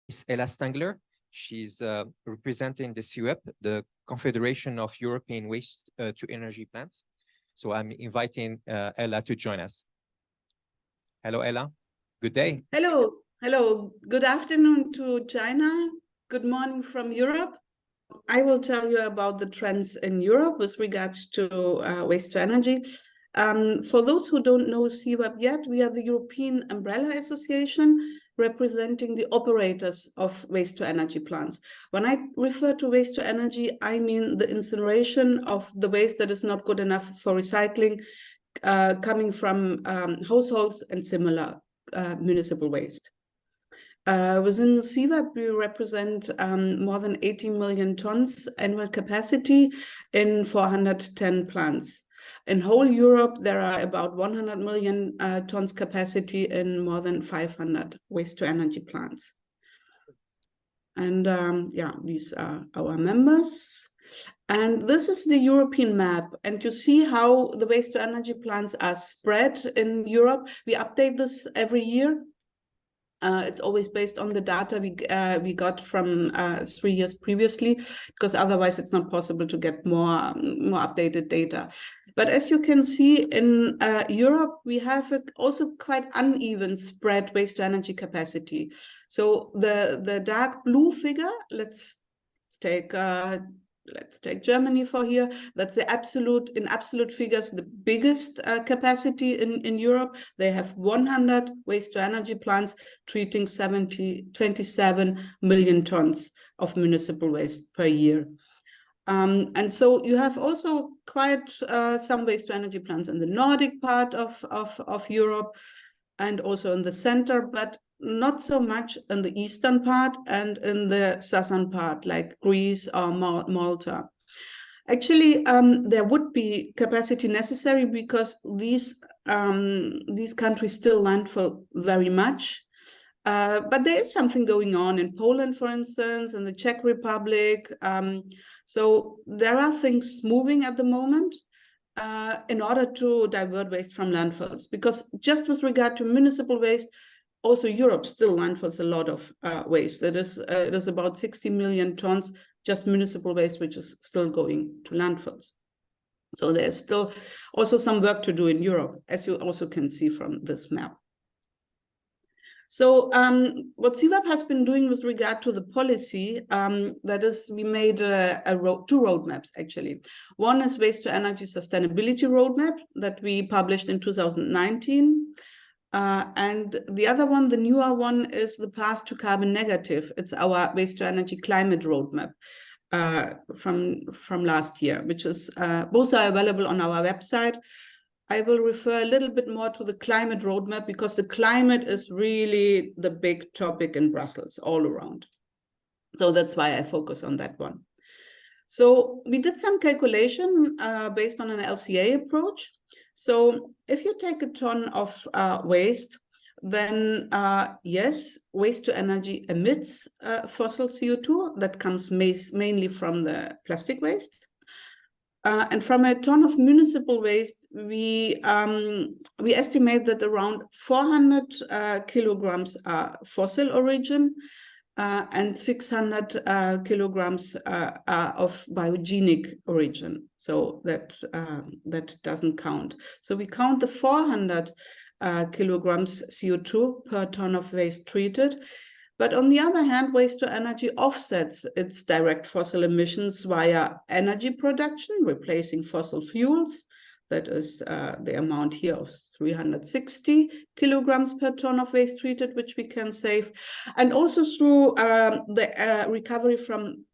is Ella Stengler. She's representing the CEWEP, the Confederation of European Waste to Energy Plants. So I'm inviting Ella to join us. Hello, Ella. Good day. Hello. Hello. Good afternoon to China. Good morning from Europe. I will tell you about the trends in Europe with regards to waste to energy. For those who don't know CEWEP yet, we are the European Umbrella Association representing the operators of waste to energy plants. When I refer to waste to energy, I mean the incineration of the waste that is not good enough for recycling, coming from households and similar municipal waste. Within CEWEP, we represent more than 80 million tons annual capacity in 410 plants. In whole Europe, there are about 100 million tons capacity in more than 500 waste-to-energy plants. And yeah, these are our members. And this is the European map. And you see how the waste-to-energy plants are spread in Europe. We update this every year. It's always based on the data we got from 3 years previously, because otherwise it's not possible to get more updated data. But as you can see in Europe, we have also quite uneven spread waste to energy capacity. So the dark blue figure, let's take Germany for here. That's the in absolute figures, the biggest capacity in Europe. They have 100 waste to energy plants treating 27 million tons of municipal waste per year. And so you have also quite some waste to energy plants in the Nordic part of Europe and also in the center, but not so much in the eastern part and in the southern part, like Greece or Malta. Actually, there would be capacity necessary because these countries still landfill very much. But there is something going on in Poland, for instance, in the Czech Republic. So there are things moving at the moment in order to divert waste from landfills. Because just with regard to municipal waste, also Europe still landfills a lot of waste. It is about 60 million tons just municipal waste, which is still going to landfills. So there's still also some work to do in Europe, as you also can see from this map. So what CEWEP has been doing with regard to the policy, that is, we made two roadmaps, actually. One is Waste to Energy Sustainability Roadmap that we published in 2019. And the other one, the newer one, is the Path to Carbon Negative. It's our Waste to Energy Climate Roadmap from last year, which is, both are available on our website. I will refer a little bit more to the climate roadmap because the climate is really the big topic in Brussels all around. So that's why I focus on that one. So we did some calculation based on an LCA approach. So if you take a ton of waste, then yes, waste to energy emits fossil CO2 that comes mainly from the plastic waste. And from a ton of municipal waste, we estimate that around 400 kilograms are fossil origin and 600 kilograms are of biogenic origin. So that doesn't count. So we count the 400 kilograms CO2 per ton of waste treated. But on the other hand, waste to energy offsets its direct fossil emissions via energy production, replacing fossil fuels. That is the amount here of 360 kilograms per ton of waste treated, which we can save. And also through the recovery from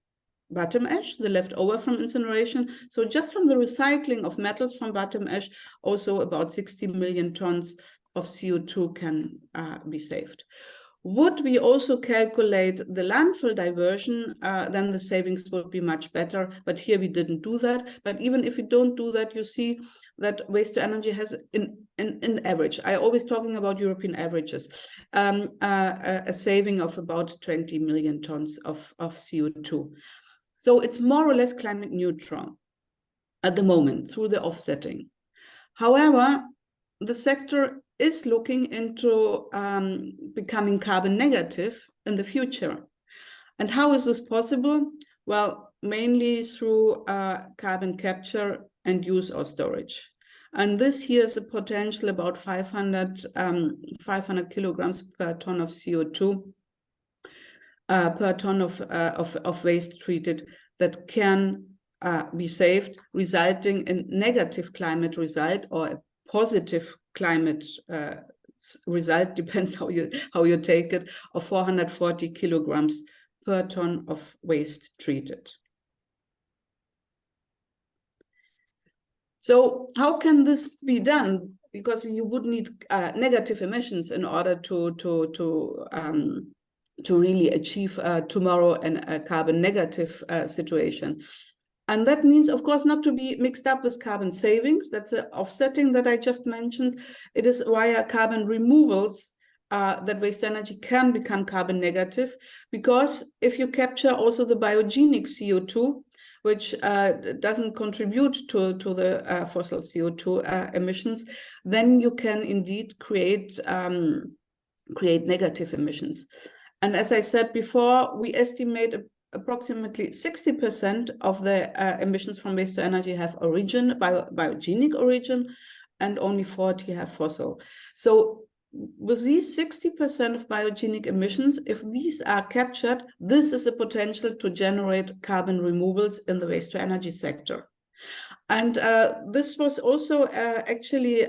bottom ash, the leftover from incineration. So just from the recycling of metals from bottom ash, also about 60 million tons of CO2 can be saved. Would we also calculate the landfill diversion, then the savings would be much better. But here we didn't do that. But even if we don't do that, you see that waste to energy has, in average, I always talking about European averages, a saving of about 20 million tons of CO2. So it's more or less climate neutral at the moment through the offsetting. However, the sector is looking into becoming carbon negative in the future. And how is this possible? Well, mainly through carbon capture and use or storage. And this here is a potential about 500 kilograms per ton of CO2 per ton of waste treated that can be saved, resulting in negative climate result or a positive climate result, depends how you take it, of 440 kilograms per ton of waste treated. So how can this be done? Because you would need negative emissions in order to really achieve tomorrow a carbon negative situation. And that means, of course, not to be mixed up with carbon savings. That's the offsetting that I just mentioned. It is via carbon removals that waste energy can become carbon negative, because if you capture also the biogenic CO2, which doesn't contribute to the fossil CO2 emissions, then you can indeed create negative emissions. And as I said before, we estimate approximately 60% of the emissions from waste to energy have biogenic origin, and only 40 have fossil. So with these 60% of biogenic emissions, if these are captured, this is the potential to generate carbon removals in the waste to energy sector. And this was also actually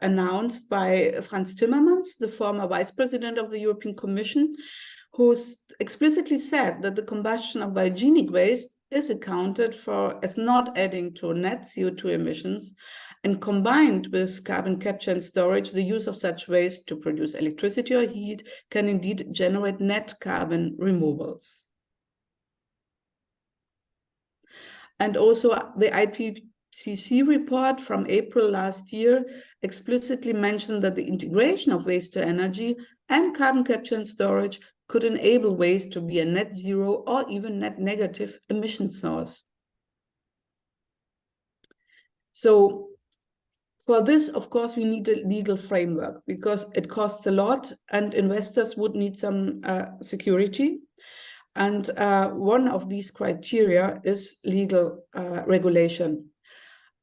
announced by Franz Timmermans, the former vice president of the European Commission, who explicitly said that the combustion of biogenic waste is accounted for as not adding to net CO2 emissions, and combined with carbon capture and storage, the use of such waste to produce electricity or heat can indeed generate net carbon removals. And also the IPCC report from April last year explicitly mentioned that the integration of waste to energy and carbon capture and storage could enable waste to be a net zero or even net negative emission source. So for this, of course, we need a legal framework, because it costs a lot and investors would need some security. And one of these criteria is legal regulation.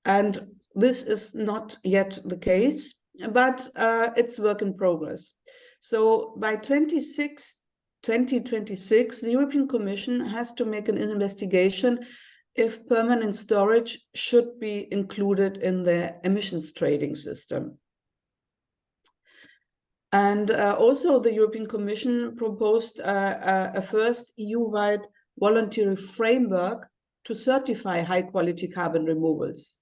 And this is not yet the case, but it's work in progress. So by 2026, the European Commission has to make an investigation if permanent storage should be included in the emissions trading system. And also the European Commission proposed a first EU-wide voluntary framework to certify high-quality carbon removals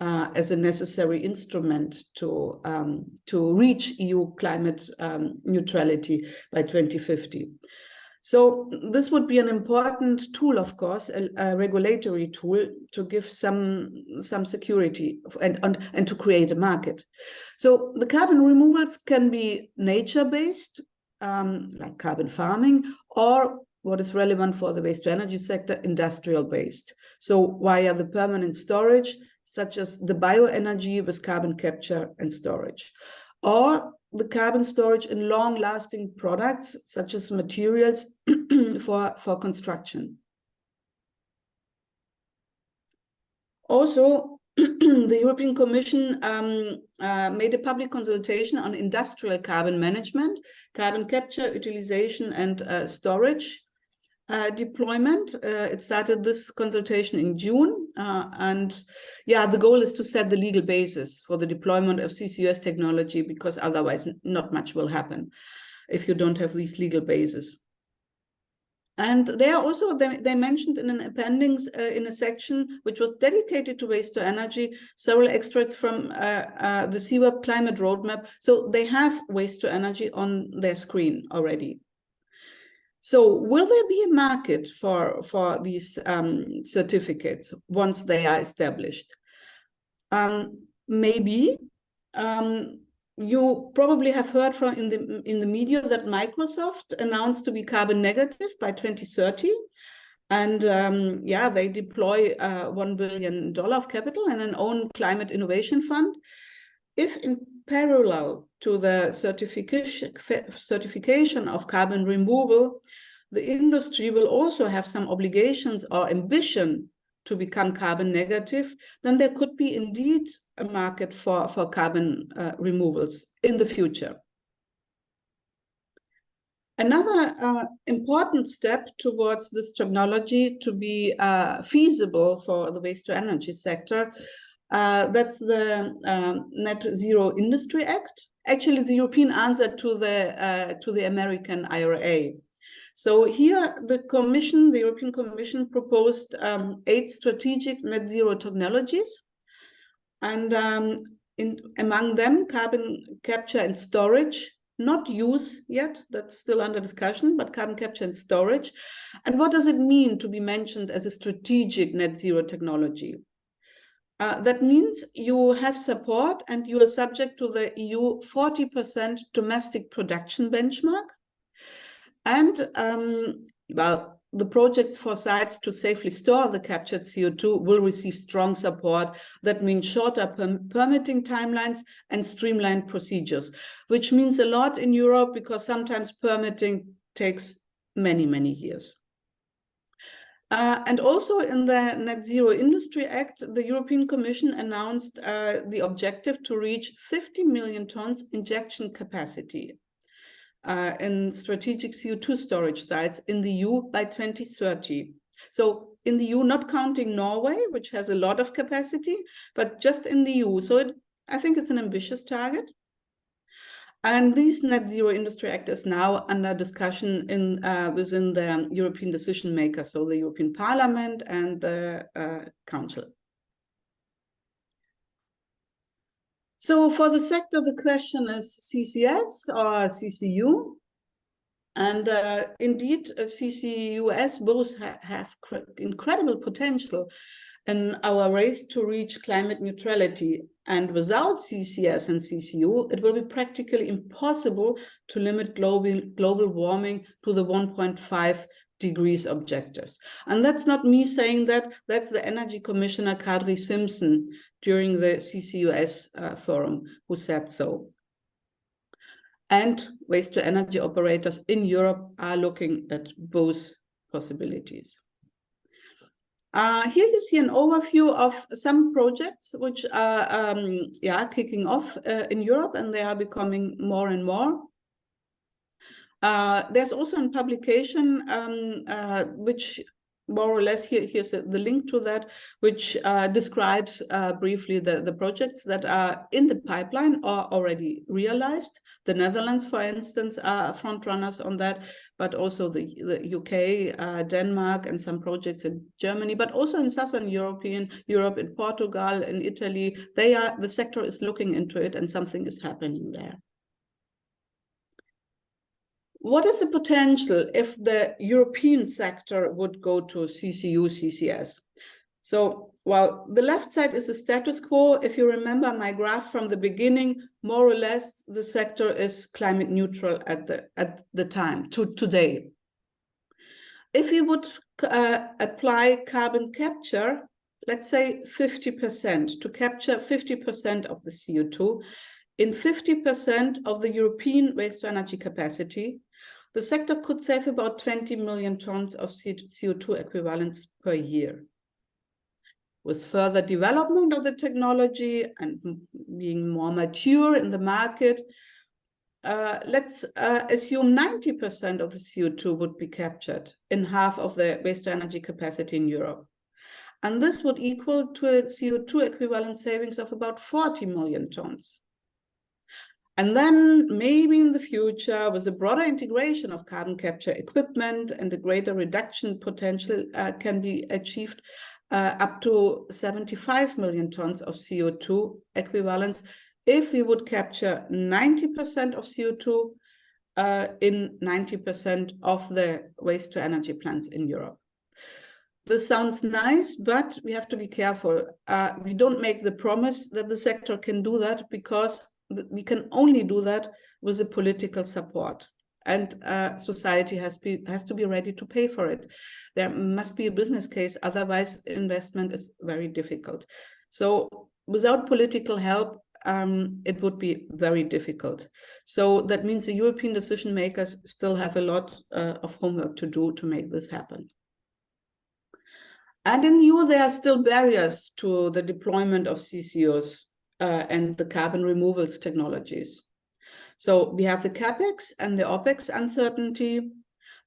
as a necessary instrument to reach EU climate neutrality by 2050. So this would be an important tool, of course, a regulatory tool to give some security and to create a market. So the carbon removals can be nature-based, like carbon farming, or what is relevant for the waste to energy sector, industrial-based. So via the permanent storage, such as the bioenergy with carbon capture and storage, or the carbon storage in long-lasting products, such as materials for construction. Also, the European Commission made a public consultation on industrial carbon management, carbon capture, utilization, and storage deployment. It started this consultation in June, and yeah, the goal is to set the legal basis for the deployment of CCUS technology, because otherwise not much will happen if you don't have these legal bases. And they are also, they mentioned in an appendix in a section which was dedicated to waste to energy, several extracts from the CEWEP climate roadmap. So they have waste to energy on their screen already. So will there be a market for these certificates once they are established? Maybe. You probably have heard from in the media that Microsoft announced to be carbon negative by 2030. And yeah, they deploy $1 billion of capital and an own climate innovation fund. if in parallel to the certification of carbon removal, the industry will also have some obligations or ambition to become carbon negative, then there could be indeed a market for carbon removals in the future. Another important step towards this technology to be feasible for the waste-to-energy sector, that's the Net Zero Industry Act. Actually, the European answer to the American IRA. So here, the European Commission proposed 8 strategic net zero technologies, and among them, carbon capture and storage. Not use yet, that's still under discussion, but carbon capture and storage. And what does it mean to be mentioned as a strategic net zero technology? That means you have support and you are subject to the EU 40% domestic production benchmark. And well, the projects for sites to safely store the captured CO2 will receive strong support. That means shorter permitting timelines and streamlined procedures, which means a lot in Europe because sometimes permitting takes many, many years. And also in the Net Zero Industry Act, the European Commission announced the objective to reach 50 million tons injection capacity in strategic CO2 storage sites in the EU by 2030. So in the EU, not counting Norway, which has a lot of capacity, but just in the EU. So I think it's an ambitious target. And this Net Zero Industry Act is now under discussion within the European decision makers, so the European Parliament and the Council. So for the sector, the question is CCS or CCU. And indeed, CCUS both have incredible potential in our race to reach climate neutrality. And without CCS and CCU, it will be practically impossible to limit global warming to the 1.5 degrees objectives. And that's not me saying that, that's the Energy Commissioner Kadri Simpson during the CCUS forum who said so. And waste-to-energy operators in Europe are looking at both possibilities. Here you see an overview of some projects which are kicking off in Europe, and they are becoming more and more. There's also a publication which more or less, here's the link to that, which describes briefly the projects that are in the pipeline or already realized. The Netherlands, for instance, are front runners on that, but also the UK, Denmark, and some projects in Germany, but also in Southern Europe, in Portugal, in Italy. The sector is looking into it, and something is happening there. What is the potential if the European sector would go to CCU, CCS? So, well, the left side is the status quo. If you remember my graph from the beginning, more or less the sector is climate neutral at the time, today. If you would apply carbon capture, let's say 50%, to capture 50% of the CO2, in 50% of the European waste-to-energy capacity, the sector could save about 20 million tons of CO2 equivalents per year. With further development of the technology and being more mature in the market, let's assume 90% of the CO2 would be captured in half of the waste-to-energy capacity in Europe. And this would equal to a CO2 equivalent savings of about 40 million tons. And then maybe in the future, with a broader integration of carbon capture equipment and a greater reduction potential can be achieved up to 75 million tons of CO2 equivalents if we would capture 90% of CO2 in 90% of the waste-to-energy plants in Europe. This sounds nice, but we have to be careful. We don't make the promise that the sector can do that, because we can only do that with the political support, and society has to be ready to pay for it. There must be a business case, otherwise investment is very difficult. So without political help, it would be very difficult. So that means the European decision makers still have a lot of homework to do to make this happen. And in the EU, there are still barriers to the deployment of CCUS and the carbon removals technologies. So we have the CapEx and the OpEx uncertainty.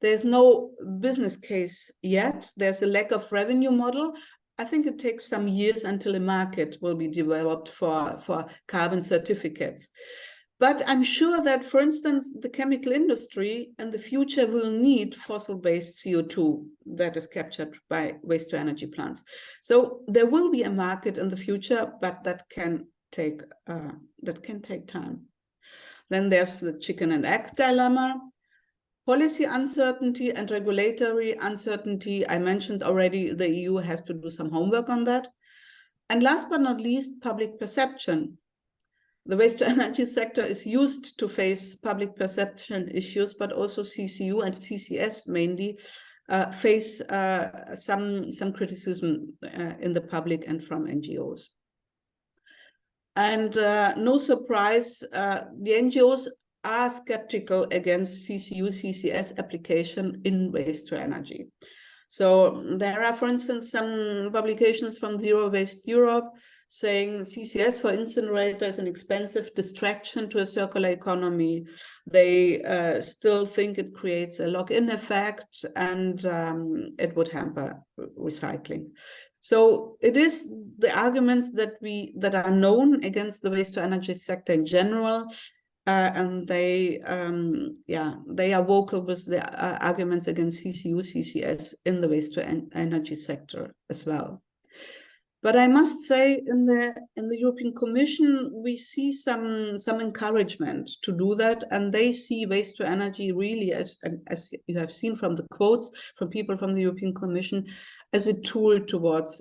There's no business case yet. There's a lack of revenue model. I think it takes some years until a market will be developed for carbon certificates. But I'm sure that, for instance, the chemical industry in the future will need fossil-based CO2 that is captured by waste-to-energy plants. So there will be a market in the future, but that can take time. Then there's the chicken and egg dilemma. Policy uncertainty and regulatory uncertainty. I mentioned already the EU has to do some homework on that. And last but not least, public perception. The waste-to-energy sector is used to face public perception issues, but also CCU and CCS mainly face some criticism in the public and from NGOs. And no surprise, the NGOs are skeptical against CCU, CCS application in waste-to-energy. So there are, for instance, some publications from Zero Waste Europe saying CCS for incinerator is an expensive distraction to a circular economy. They still think it creates a lock-in effect and it would hamper recycling. So it is the arguments that are known against the waste-to-energy sector in general, and they are vocal with the arguments against CCU, CCS in the waste-to-energy sector as well. But I must say, in the European Commission, we see some encouragement to do that, and they see waste to energy really as you have seen from the quotes from people from the European Commission, as a tool towards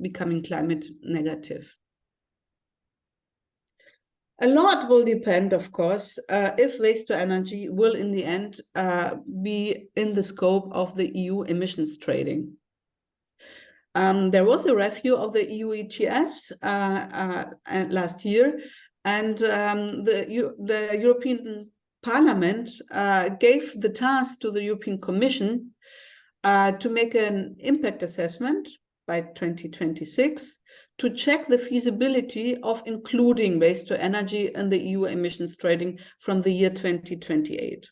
becoming climate negative. A lot will depend, of course, if waste to energy will in the end be in the scope of the EU emissions trading. There was a review of the EU ETS last year, and the European Parliament gave the task to the European Commission to make an impact assessment by 2026 to check the feasibility of including waste to energy in the EU emissions trading from the year 2028.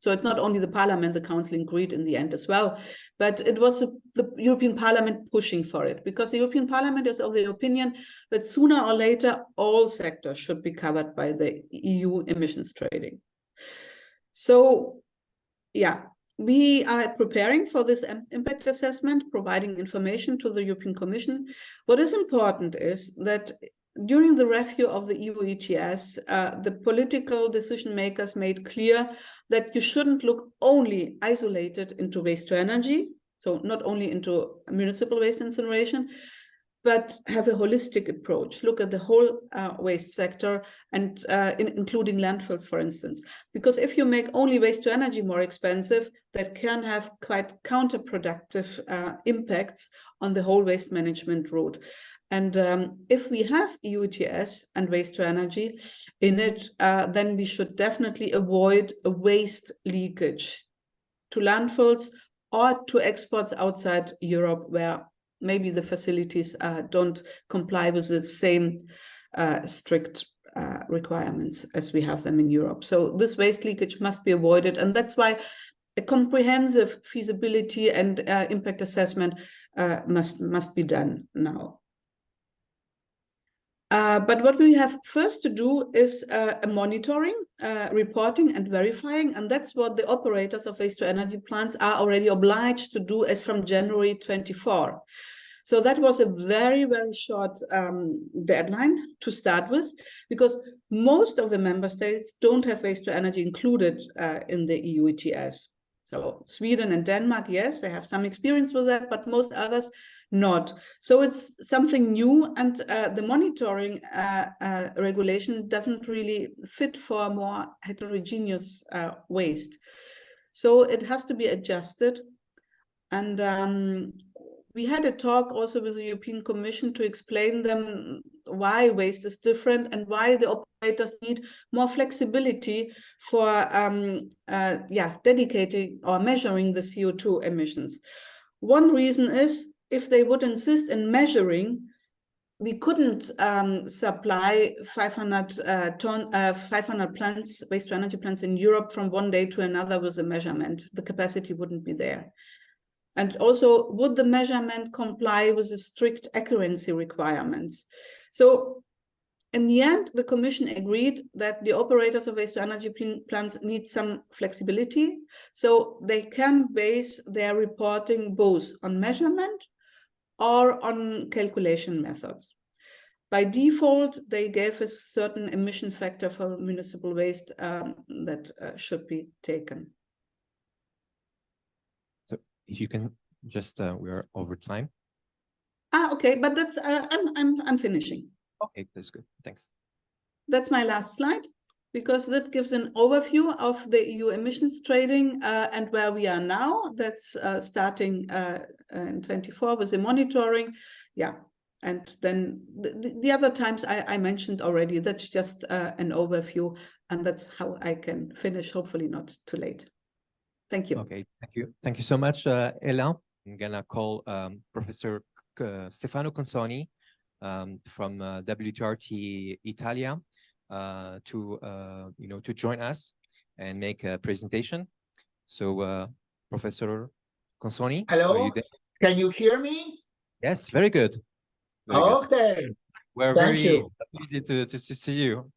So it's not only the Parliament, the Council agreed in the end as well, but it was the European Parliament pushing for it, because the European Parliament is of the opinion that sooner or later all sectors should be covered by the EU emissions trading. So yeah, we are preparing for this impact assessment, providing information to the European Commission. What is important is that during the review of the EU ETS, the political decision makers made clear that you shouldn't look only isolated into waste to energy, so not only into municipal waste incineration, but have a holistic approach. Look at the whole waste sector, and including landfills, for instance. Because if you make only waste to energy more expensive, that can have quite counterproductive impacts on the whole waste management route. And if we have EU ETS and waste to energy in it, then we should definitely avoid a waste leakage to landfills or to exports outside Europe, where maybe the facilities don't comply with the same strict requirements as we have them in Europe. So this waste leakage must be avoided, and that's why a comprehensive feasibility and impact assessment must be done now. But what we have first to do is monitoring, reporting and verifying, and that's what the operators of waste-to-energy plants are already obliged to do as from January 24. So that was a very, very short deadline to start with, because most of the member states don't have waste-to-energy included in the EU ETS. So Sweden and Denmark, yes, they have some experience with that, but most others not. So it's something new, and the monitoring regulation doesn't really fit for more heterogeneous waste. So it has to be adjusted, and we had a talk also with the European Commission to explain them why waste is different and why the operators need more flexibility for dedicating or measuring the CO2 emissions. One reason is if they would insist in measuring, we couldn't supply 500 plants, waste-to-energy plants in Europe from one day to another with a measurement. The capacity wouldn't be there. And also, would the measurement comply with the strict accuracy requirements? So in the end, the Commission agreed that the operators of waste-to-energy plants need some flexibility, so they can base their reporting both on measurement or on calculation methods. By default, they gave a certain emission factor for municipal waste that should be taken. So if you can just, we're over time. Okay, but that's I'm finishing. Okay, that's good. Thanks. That's my last slide, because that gives an overview of the EU emissions trading and where we are now. That's starting in 24 with the monitoring. Yeah, and then the other times I mentioned already, that's just an overview, and that's how I can finish, hopefully not too late. Thank you. Okay, thank you. Thank you so much, Ella. I'm gonna call Professor Stefano Consonni from WtERT Italia to join us and make a presentation. So, Professor Consonni, hello. Are you there? Can you hear me? Yes, very good. Very okay. Good. We're Thank very you. pleased to see you.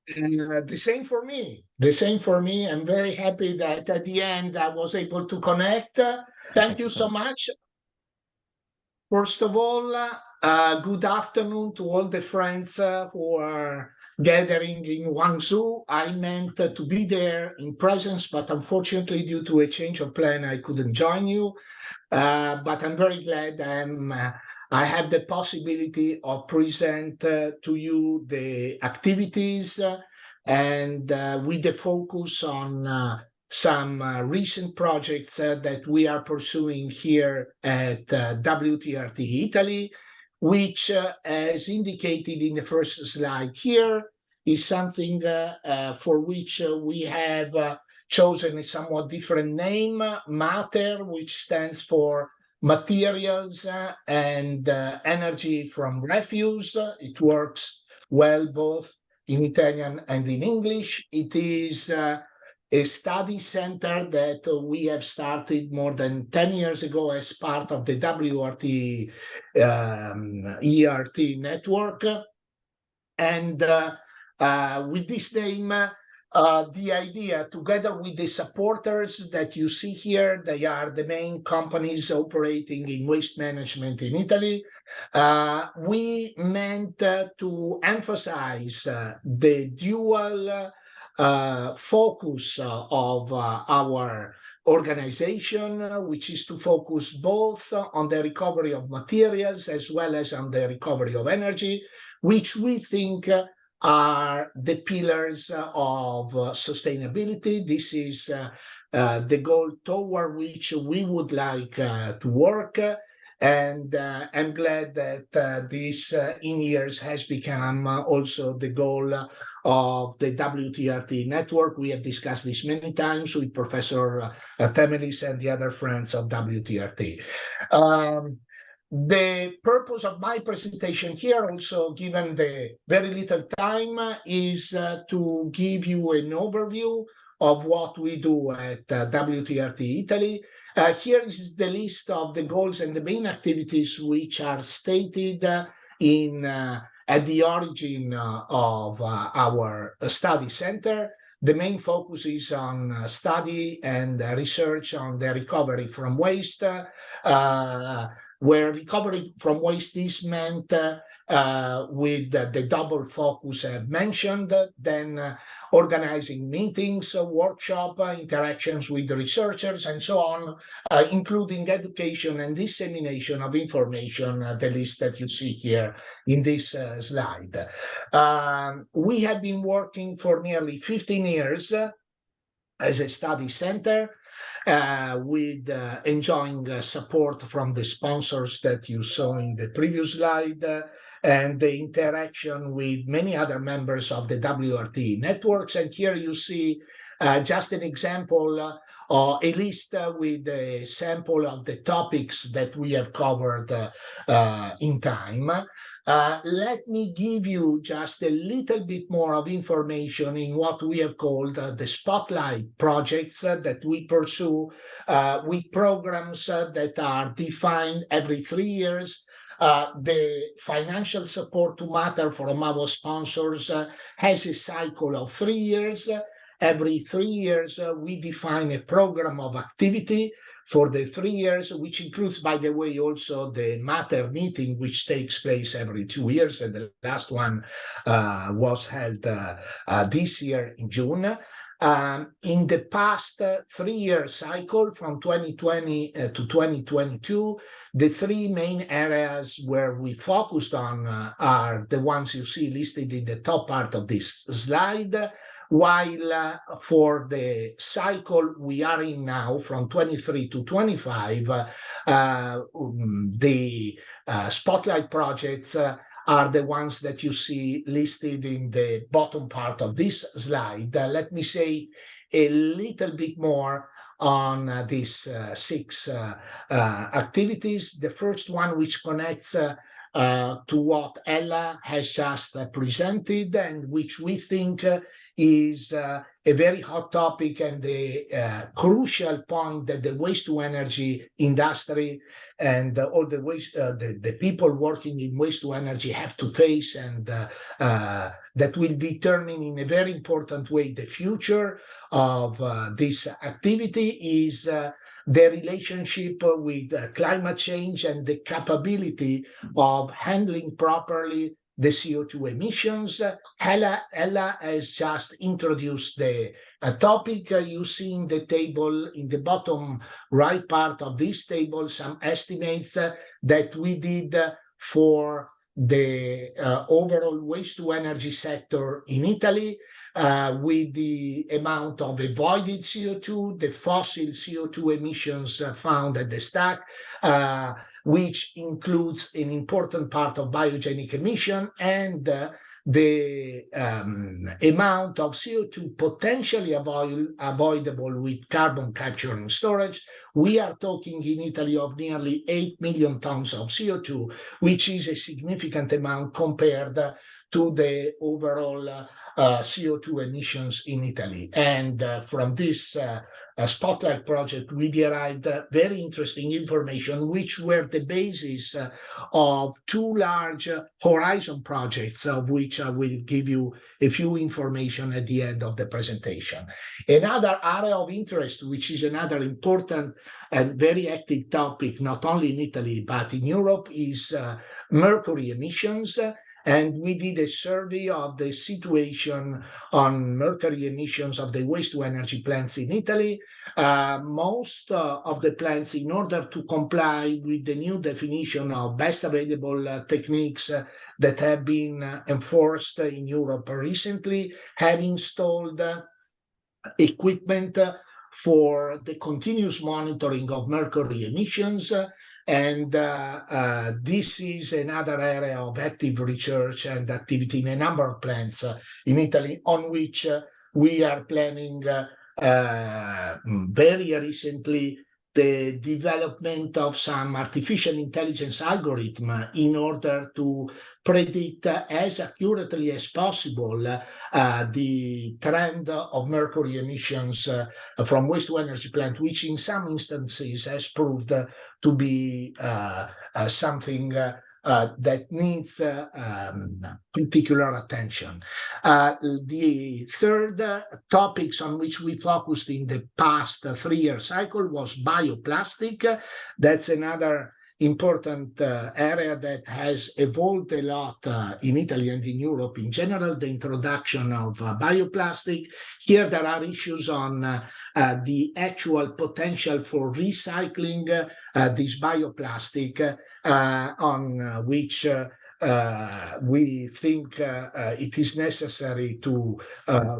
The same for me. The same for me. I'm very happy that at the end I was able to connect. Thank you so much. First of all, good afternoon to all the friends who are gathering in Hangzhou. I meant to be there in presence, but unfortunately, due to a change of plan, I couldn't join you. But I'm very glad I have the possibility of present to you the activities and with the focus on some recent projects that we are pursuing here at WtERT Italy, which, as indicated in the first slide here, is something for which we have chosen a somewhat different name, MATER, which stands for Materials and Energy from Refuse. It works well both in Italian and in English. It is a study center that we have started more than 10 years ago as part of the WtERT network. And with this name, the idea, together with the supporters that you see here, they are the main companies operating in waste management in Italy. We meant to emphasize the dual focus of our organization, which is to focus both on the recovery of materials as well as on the recovery of energy, which we think are the pillars of sustainability. This is the goal toward which we would like to work. And I'm glad that this in years has become also the goal of the WtERT network. We have discussed this many times with Professor Temelis and the other friends of WtERT. The purpose of my presentation here, also given the very little time, is to give you an overview of what we do at WtERT Italy. Here is the list of the goals and the main activities which are stated at the origin of our study center. The main focus is on study and research on the recovery from waste, where recovery from waste is meant with the double focus I've mentioned, then organizing meetings, workshop, interactions with the researchers, and so on, including education and dissemination of information, the list that you see here in this slide. We have been working for nearly 15 years as a study center, with enjoying support from the sponsors that you saw in the previous slide, and the interaction with many other members of the WtERT networks. And here you see just an example, a list with a sample of the topics that we have covered in time. Let me give you just a little bit more of information in what we have called the spotlight projects that we pursue with programs that are defined every 3 years. The financial support to matter from our sponsors has a cycle of 3 years. Every 3 years, we define a program of activity for the 3 years, which includes, by the way, also the matter meeting, which takes place every 2 years. And the last one was held this year in June. In the past 3-year cycle from 2020 to 2022, the 3 main areas where we focused on are the ones you see listed in the top part of this slide. While for the cycle we are in now, from 23 to 25, the spotlight projects are the ones that you see listed in the bottom part of this slide. Let me say a little bit more on these 6 activities. The first one, which connects to what Ella has just presented, and which we think is a very hot topic and the crucial point that the waste-to-energy industry and all the the people working in waste-to-energy have to face, and that will determine in a very important way the future of this activity, is the relationship with climate change and the capability of handling properly the CO2 emissions. Ella has just introduced the topic. You see in the table, in the bottom right part of this table, some estimates that we did for the overall waste-to-energy sector in Italy, with the amount of avoided CO2, the fossil CO2 emissions found at the stack, which includes an important part of biogenic emission, and the amount of CO2 potentially avoidable with carbon capture and storage. We are talking in Italy of nearly 8 million tons of CO2, which is a significant amount compared to the overall CO2 emissions in Italy. And from this Spotlight project, we derived very interesting information, which were the basis of 2 large horizon projects, of which I will give you a few information at the end of the presentation. Another area of interest, which is another important and very active topic, not only in Italy, but in Europe, is mercury emissions. And we did a survey of the situation on mercury emissions of the waste-to-energy plants in Italy. Most of the plants, in order to comply with the new definition of best available techniques that have been enforced in Europe recently, have installed equipment for the continuous monitoring of mercury emissions. And this is another area of active research and activity in a number of plants in Italy, on which we are planning very recently the development of some artificial intelligence algorithm in order to predict as accurately as possible the trend of mercury emissions from waste-to-energy plant, which in some instances has proved to be something that needs particular attention. The third topics on which we focused in the past 3-year cycle was bioplastic. That's another important area that has evolved a lot in Italy and in Europe in general, the introduction of bioplastic. Here there are issues on the actual potential for recycling this bioplastic, on which we think it is necessary to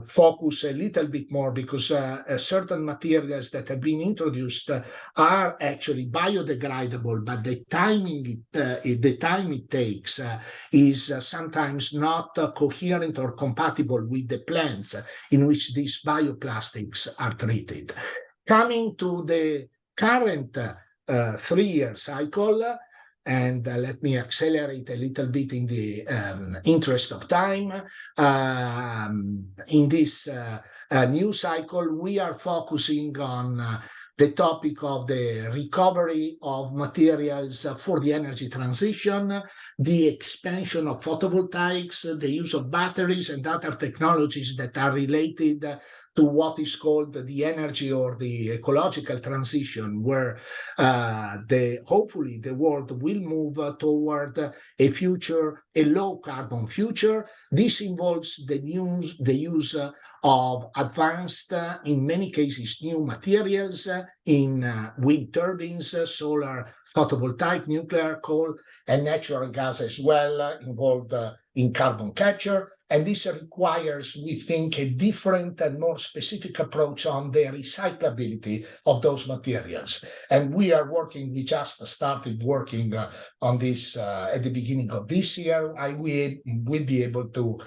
focus a little bit more, because certain materials that have been introduced are actually biodegradable, but the time it takes is sometimes not coherent or compatible with the plants in which these bioplastics are treated. Coming to the current 3-year cycle, and let me accelerate a little bit in the interest of time. In this new cycle, we are focusing on the topic of the recovery of materials for the energy transition, the expansion of photovoltaics, the use of batteries and other technologies that are related to what is called the energy or the ecological transition, where hopefully the world will move toward a low carbon future. This involves the use of advanced, in many cases, new materials in wind turbines, solar, photovoltaic, nuclear, coal, and natural gas as well, involved in carbon capture. And this requires, we think, a different and more specific approach on the recyclability of those materials. And we just started working on this at the beginning of this year. I will be able to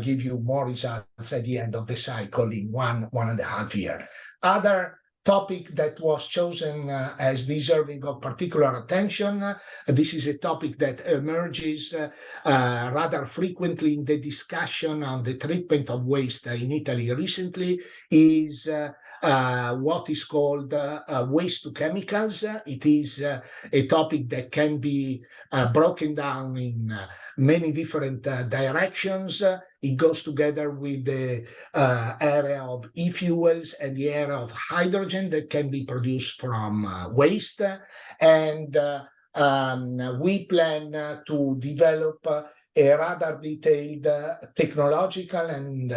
give you more results at the end of the cycle in 1.5 years. Other topic that was chosen as deserving of particular attention. This is a topic that emerges rather frequently in the discussion on the treatment of waste in Italy recently, is what is called waste to chemicals. It is a topic that can be broken down in many different directions. It goes together with the area of e-fuels and the area of hydrogen that can be produced from waste. And we plan to develop a rather detailed technological and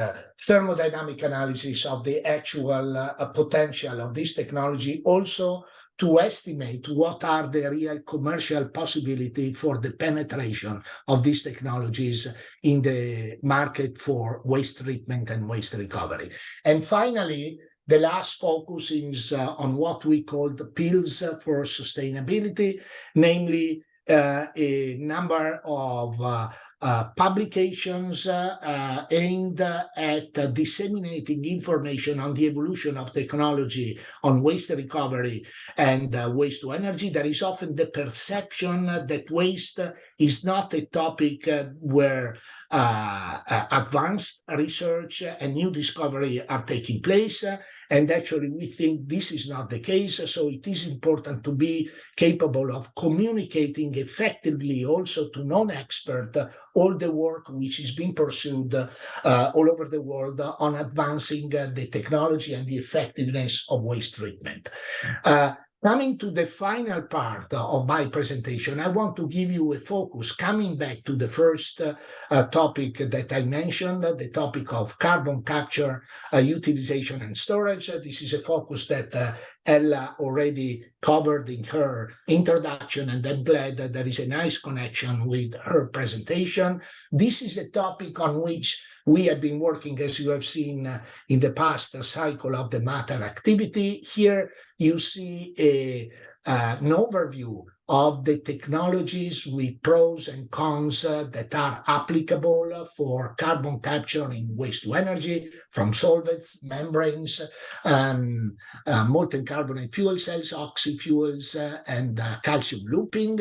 thermodynamic analysis of the actual potential of this technology, also to estimate what are the real commercial possibility for the penetration of these technologies in the market for waste treatment and waste recovery. And finally, the last focus is on what we call the pills for sustainability, namely a number of publications aimed at disseminating information on the evolution of technology on waste recovery and waste to energy. There is often the perception that waste is not a topic where advanced research and new discovery are taking place. And actually, we think this is not the case. So it is important to be capable of communicating effectively also to non-experts all the work which is being pursued all over the world on advancing the technology and the effectiveness of waste treatment. Coming to the final part of my presentation, I want to give you a focus, coming back to the first topic that I mentioned, the topic of carbon capture, utilization and storage. This is a focus that Ella already covered in her introduction, and I'm glad that there is a nice connection with her presentation. This is a topic on which we have been working, as you have seen in the past cycle of the matter activity. Here you see an overview of the technologies with pros and cons that are applicable for carbon capture in waste to energy, from solvents, membranes, molten carbonate fuel cells, oxy-fuels, and calcium looping.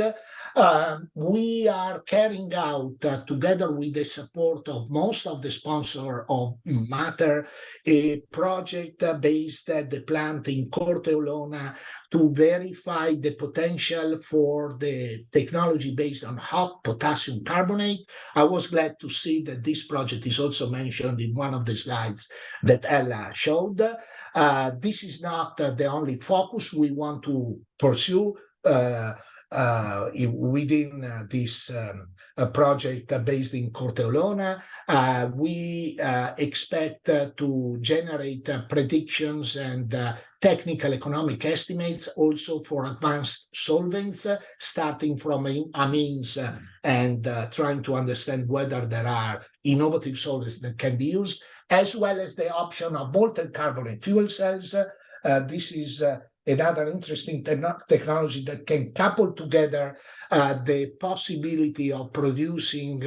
We are carrying out, together with the support of most of the sponsors of Matter, a project based at the plant in Corte Olona to verify the potential for the technology based on hot potassium carbonate. I was glad to see that this project is also mentioned in one of the slides that Ella showed. This is not the only focus we want to pursue. within this project based in Corteolona. We expect to generate predictions and technical economic estimates also for advanced solvents, starting from amines and trying to understand whether there are innovative solvents that can be used, as well as the option of molten carbonate fuel cells. This is another interesting technology that can couple together the possibility of producing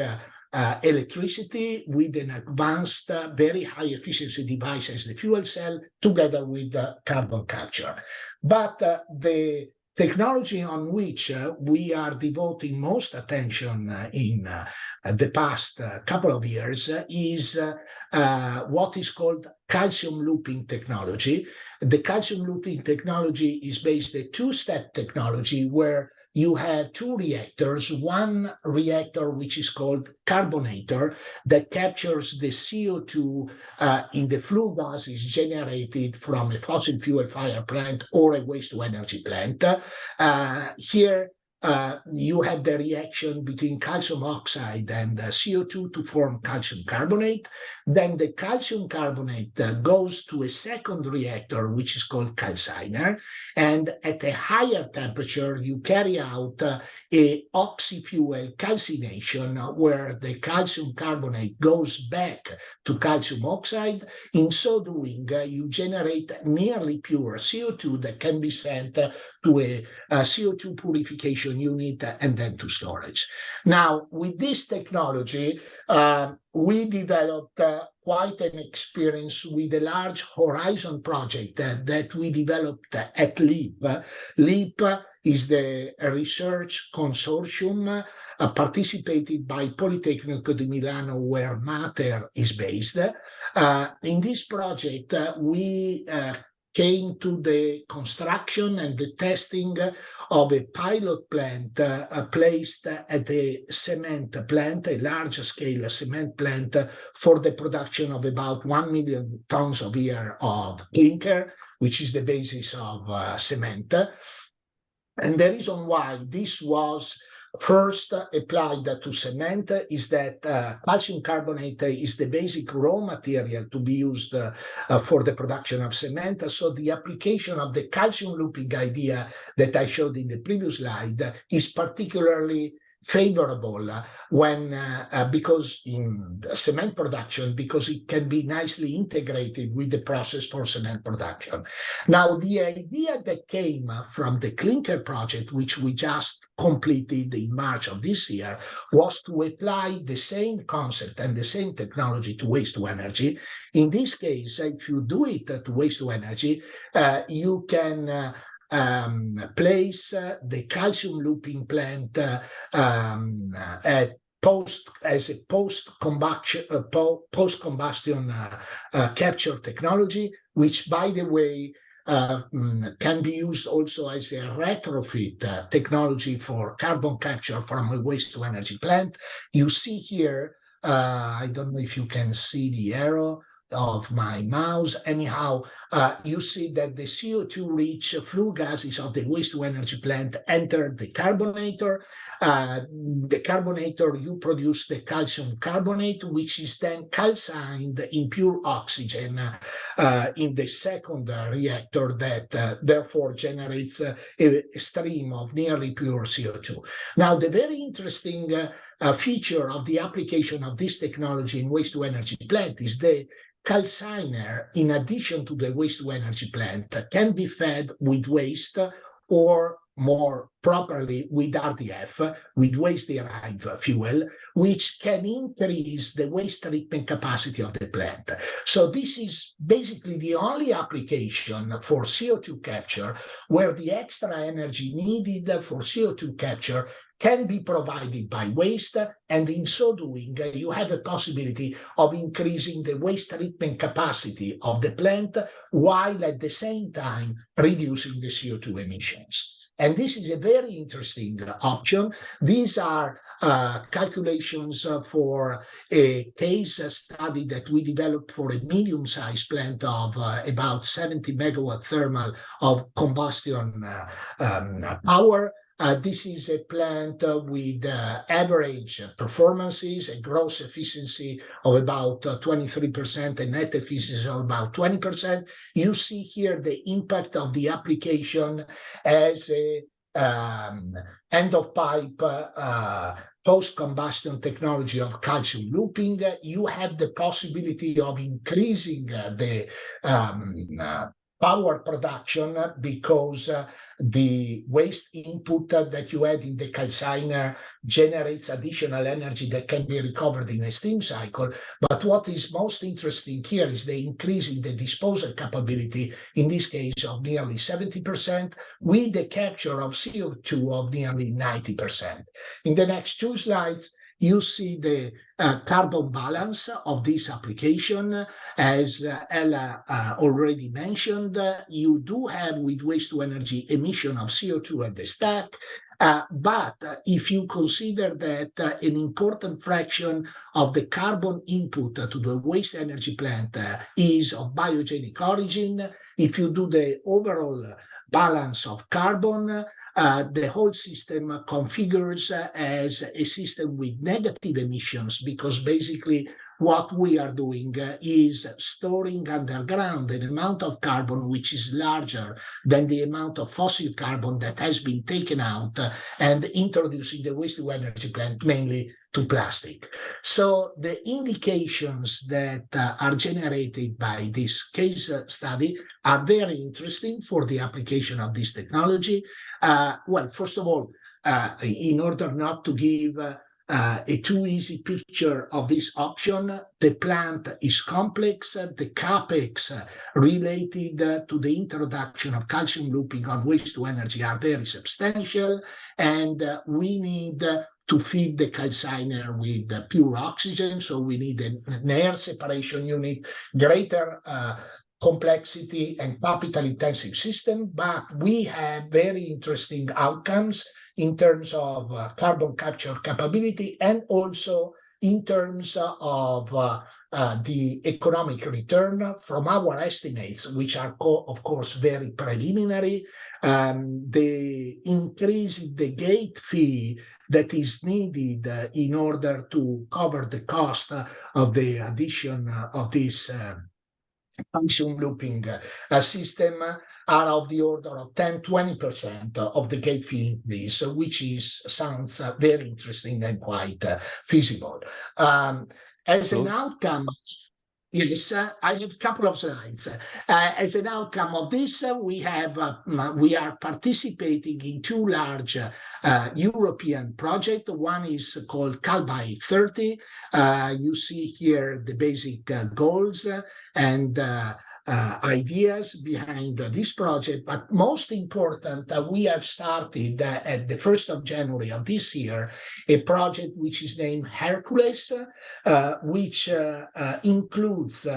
electricity with an advanced, very high efficiency device as the fuel cell, together with carbon capture. But the technology on which we are devoting most attention in the past couple of years is what is called calcium looping technology. The calcium looping technology is based on a two-step technology where you have two reactors, one reactor which is called carbonator that captures the CO2 in the flue gases generated from a fossil fuel fire plant or a waste-to-energy plant. Here you have the reaction between calcium oxide and CO2 to form calcium carbonate. Then the calcium carbonate goes to a second reactor, which is called calciner. And at a higher temperature, you carry out a oxy-fuel calcination where the calcium carbonate goes back to calcium oxide. In so doing, you generate nearly pure CO2 that can be sent to a CO2 purification unit and then to storage. Now, with this technology, we developed quite an experience with a large horizon project that we developed at LEAP. LEAP is the research consortium participated by Politecnico di Milano, where WtERT is based. In this project, we came to the construction and the testing of a pilot plant placed at a cement plant, a large-scale cement plant for the production of about 1 million tons a year of clinker, which is the basis of cement. And the reason why this was first applied to cement is that calcium carbonate is the basic raw material to be used for the production of cement. So the application of the calcium looping idea that I showed in the previous slide is particularly favorable when because in cement production, because it can be nicely integrated with the process for cement production. Now, the idea that came from the clinker project, which we just completed in March of this year, was to apply the same concept and the same technology to waste to energy. In this case, if you do it to waste to energy, you can place the calcium looping plant as a post-combustion capture technology, which, by the way, can be used also as a retrofit technology for carbon capture from a waste-to-energy plant. You see here, I don't know if you can see the arrow of my mouse. Anyhow, you see that the CO2-rich flue gases of the waste-to-energy plant enter the carbonator. The carbonator, you produce the calcium carbonate, which is then calcined in pure oxygen in the second reactor that therefore generates a stream of nearly pure CO2. Now, the very interesting feature of the application of this technology in waste-to-energy plant is the calciner, in addition to the waste-to-energy plant, can be fed with waste, or more properly with RDF, with waste-derived fuel, which can increase the waste treatment capacity of the plant. So this is basically the only application for CO2 capture where the extra energy needed for CO2 capture can be provided by waste, and in so doing, you have a possibility of increasing the waste treatment capacity of the plant while at the same time reducing the CO2 emissions. And this is a very interesting option. These are calculations for a case study that we developed for a medium-sized plant of about 70 megawatt thermal of combustion power. This is a plant with average performances, a gross efficiency of about 23%, and net efficiency of about 20%. You see here the impact of the application as a end-of-pipe post-combustion technology of calcium looping. You have the possibility of increasing the power production because the waste input that you add in the calciner generates additional energy that can be recovered in a steam cycle. But what is most interesting here is the increase in the disposal capability, in this case of nearly 70%, with the capture of CO2 of nearly 90%. In the next two slides, you see the carbon balance of this application. As Ella already mentioned, you do have with waste to energy emission of CO2 at the stack. But if you consider that an important fraction of the carbon input to the waste energy plant is of biogenic origin, if you do the overall balance of carbon, the whole system configures as a system with negative emissions, because basically what we are doing is storing underground an amount of carbon which is larger than the amount of fossil carbon that has been taken out and introduced in the waste-to-energy plant, mainly to plastic. So the indications that are generated by this case study are very interesting for the application of this technology. Well, first of all, in order not to give a too easy picture of this option, the plant is complex. The capex related to the introduction of calcium looping on waste to energy are very substantial, and we need to feed the calciner with pure oxygen. So we need an air separation unit, greater complexity and capital intensive system, but we have very interesting outcomes in terms of carbon capture capability and also in terms of the economic return from our estimates, which are of course very preliminary. The increase in the gate fee that is needed in order to cover the cost of the addition of this calcium looping system are of the order of 10-20% of the gate fee increase, which sounds very interesting and quite feasible. As an outcome, yes, I have a couple of slides. As an outcome of this, we are participating in two large European projects. One is called Global WtERT. You see here the basic goals and ideas behind this project, but most important, we have started at the 1st of January of this year a project which is named Hercules, which includes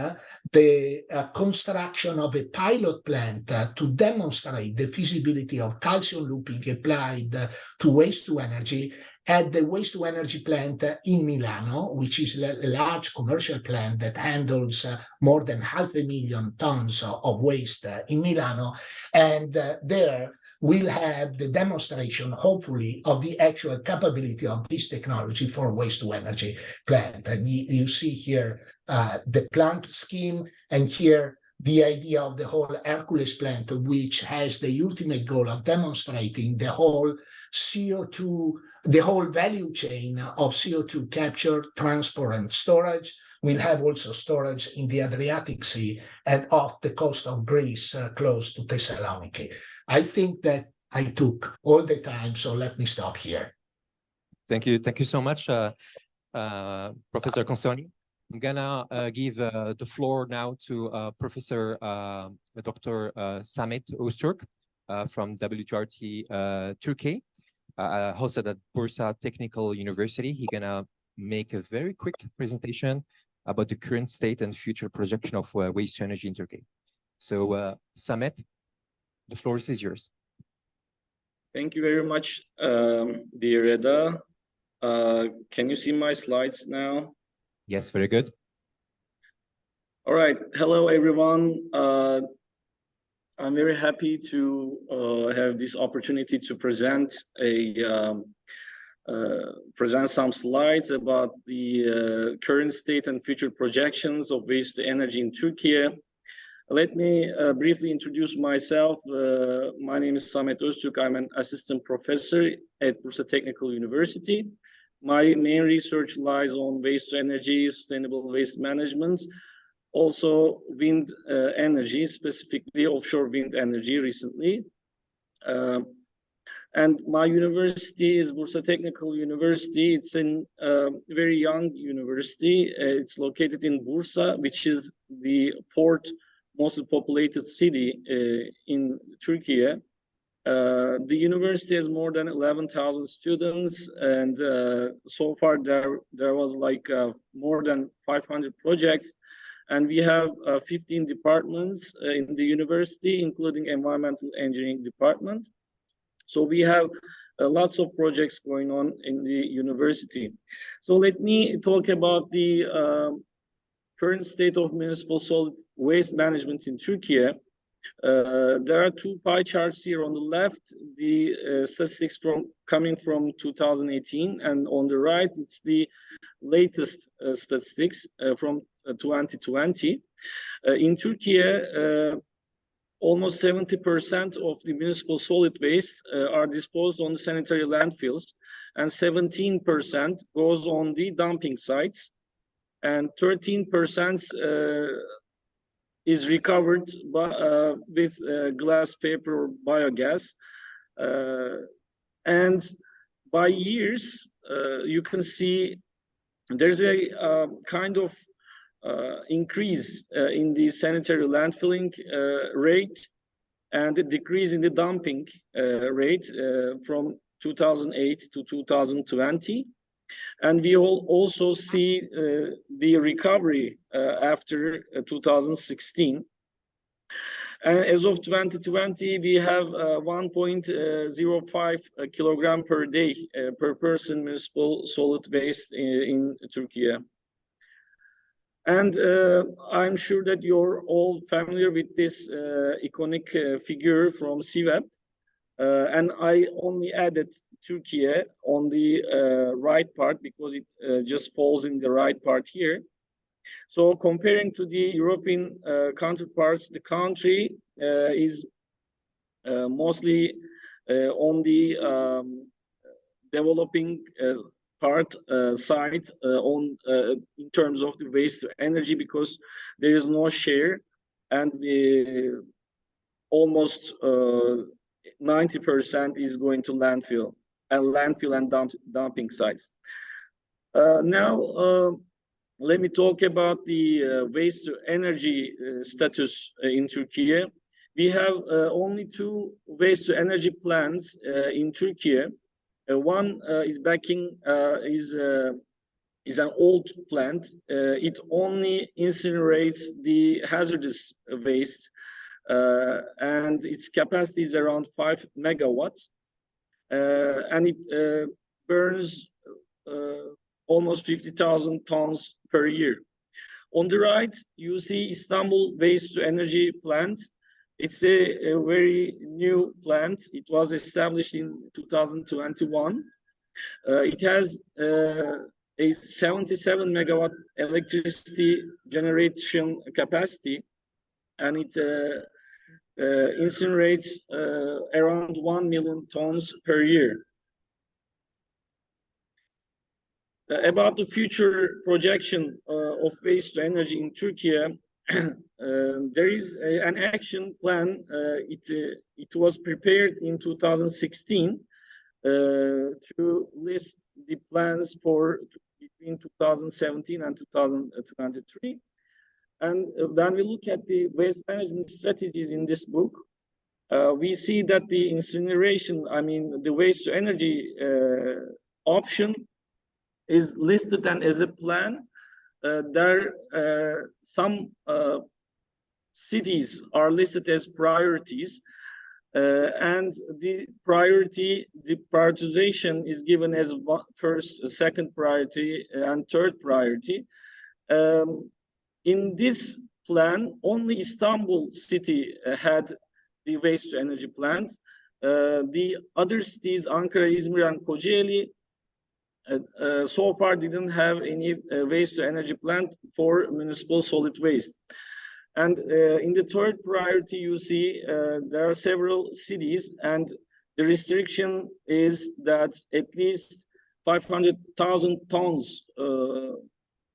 the construction of a pilot plant to demonstrate the feasibility of calcium looping applied to waste to energy at the waste-to-energy plant in Milano, which is a large commercial plant that handles more than 500,000 tons of waste in Milano. And there we'll have the demonstration, hopefully, of the actual capability of this technology for waste-to-energy plant. And you see here the plant scheme, and here the idea of the whole Hercules plant, which has the ultimate goal of demonstrating the whole CO2, the whole value chain of CO2 capture, transport, and storage. We'll have also storage in the Adriatic Sea and off the coast of Greece, close to Thessaloniki. I think that I took all the time, so let me stop here. Thank you so much, Professor Consonni. I'm gonna give the floor now to Professor Dr. Samet Öztürk from WtERT Türkiye, hosted at Bursa Technical University. He's gonna make a very quick presentation about the current state and future projection of waste to energy in Turkey. So, Samet, the floor is yours. Thank you very much, dear Reda. Can you see my slides now? Yes, very good. All right. Hello, everyone. I'm very happy to have this opportunity to present some slides about the current state and future projections of waste to energy in Turkey. Let me briefly introduce myself. My name is Samet Öztürk. I'm an assistant professor at Bursa Technical University. My main research lies on waste to energy, sustainable waste management, also wind energy, specifically offshore wind energy recently. And my university is Bursa Technical University. It's a very young university. It's located in Bursa, which is the fourth most populated city in Turkey. The university has more than 11,000 students, and so far there was like more than 500 projects, and we have 15 departments in the university, including environmental engineering department. So we have lots of projects going on in the university. So let me talk about the current state of municipal solid waste management in Turkey. There are two pie charts here. On the left, the statistics coming from 2018, and on the right, it's the latest statistics from 2020. In Turkey, almost 70% of the municipal solid waste are disposed on the sanitary landfills, and 17% goes on the dumping sites, and 13% is recovered with glass, paper, or biogas. And by years, you can see there's a kind of increase in the sanitary landfilling rate and a decrease in the dumping rate from 2008 to 2020. And we will also see the recovery after 2016. And as of 2020, we have 1.05 kilogram per day per person municipal solid waste in Turkey. And I'm sure that you're all familiar with this iconic figure from CEWEP. And I only added Turkey on the right part because it just falls in the right part here. So comparing to the European counterparts, the country is mostly on the developing part side in terms of the waste to energy, because there is no share, and almost 90% is going to landfill and dumping sites. Now, let me talk about the waste to energy status in Turkey. We have only two waste to energy plants in Turkey. One is an old plant. It only incinerates the hazardous waste, and its capacity is around 5 megawatts, and it burns almost 50,000 tons per year. On the right, you see Istanbul Waste to Energy plant. It's a very new plant. It was established in 2021. It has a 77 megawatt electricity generation capacity, and it incinerates around 1 million tons per year. About the future projection of waste to energy in Turkey, there is an action plan. It was prepared in 2016 to list the plans for between 2017 and 2023. And when we look at the waste management strategies in this book, we see that the incineration, the waste to energy option is listed and as a plan. Some cities are listed as priorities, and the prioritization is given as first, second priority, and third priority. In this plan, only Istanbul city had the waste to energy plant. The other cities, Ankara, Izmir, and Kocaeli, so far didn't have any waste to energy plant for municipal solid waste. And in the third priority, you see there are several cities, and the restriction is that at least 500,000 tons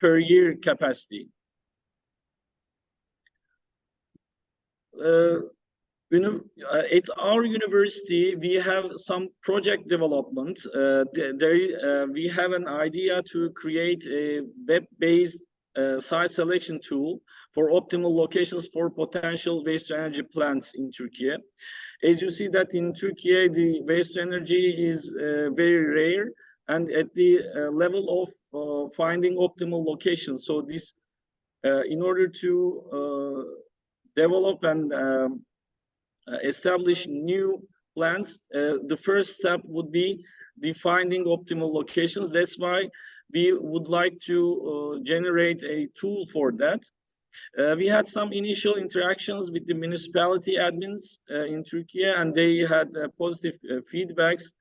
per year capacity. At our university, we have some project development. We have an idea to create a web-based site selection tool for optimal locations for potential waste to energy plants in Turkey. As you see that in Turkey, the waste to energy is very rare and at the level of finding optimal locations. So this, in order to develop and establish new plants, the first step would be the finding optimal locations. That's why we would like to generate a tool for that. We had some initial interactions with the municipality admins in Turkey, and they had positive feedbacks.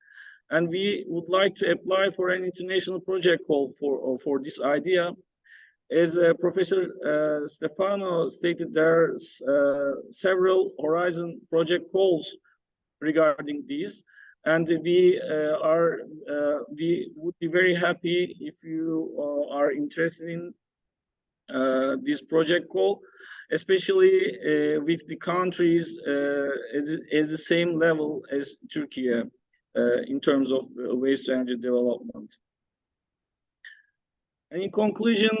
And we would like to apply for an international project call for this idea. As Professor Stefano stated, there are several Horizon project calls regarding these, and we would be very happy if you are interested in this project call, especially with the countries as the same level as Turkey in terms of waste to energy development. And in conclusion,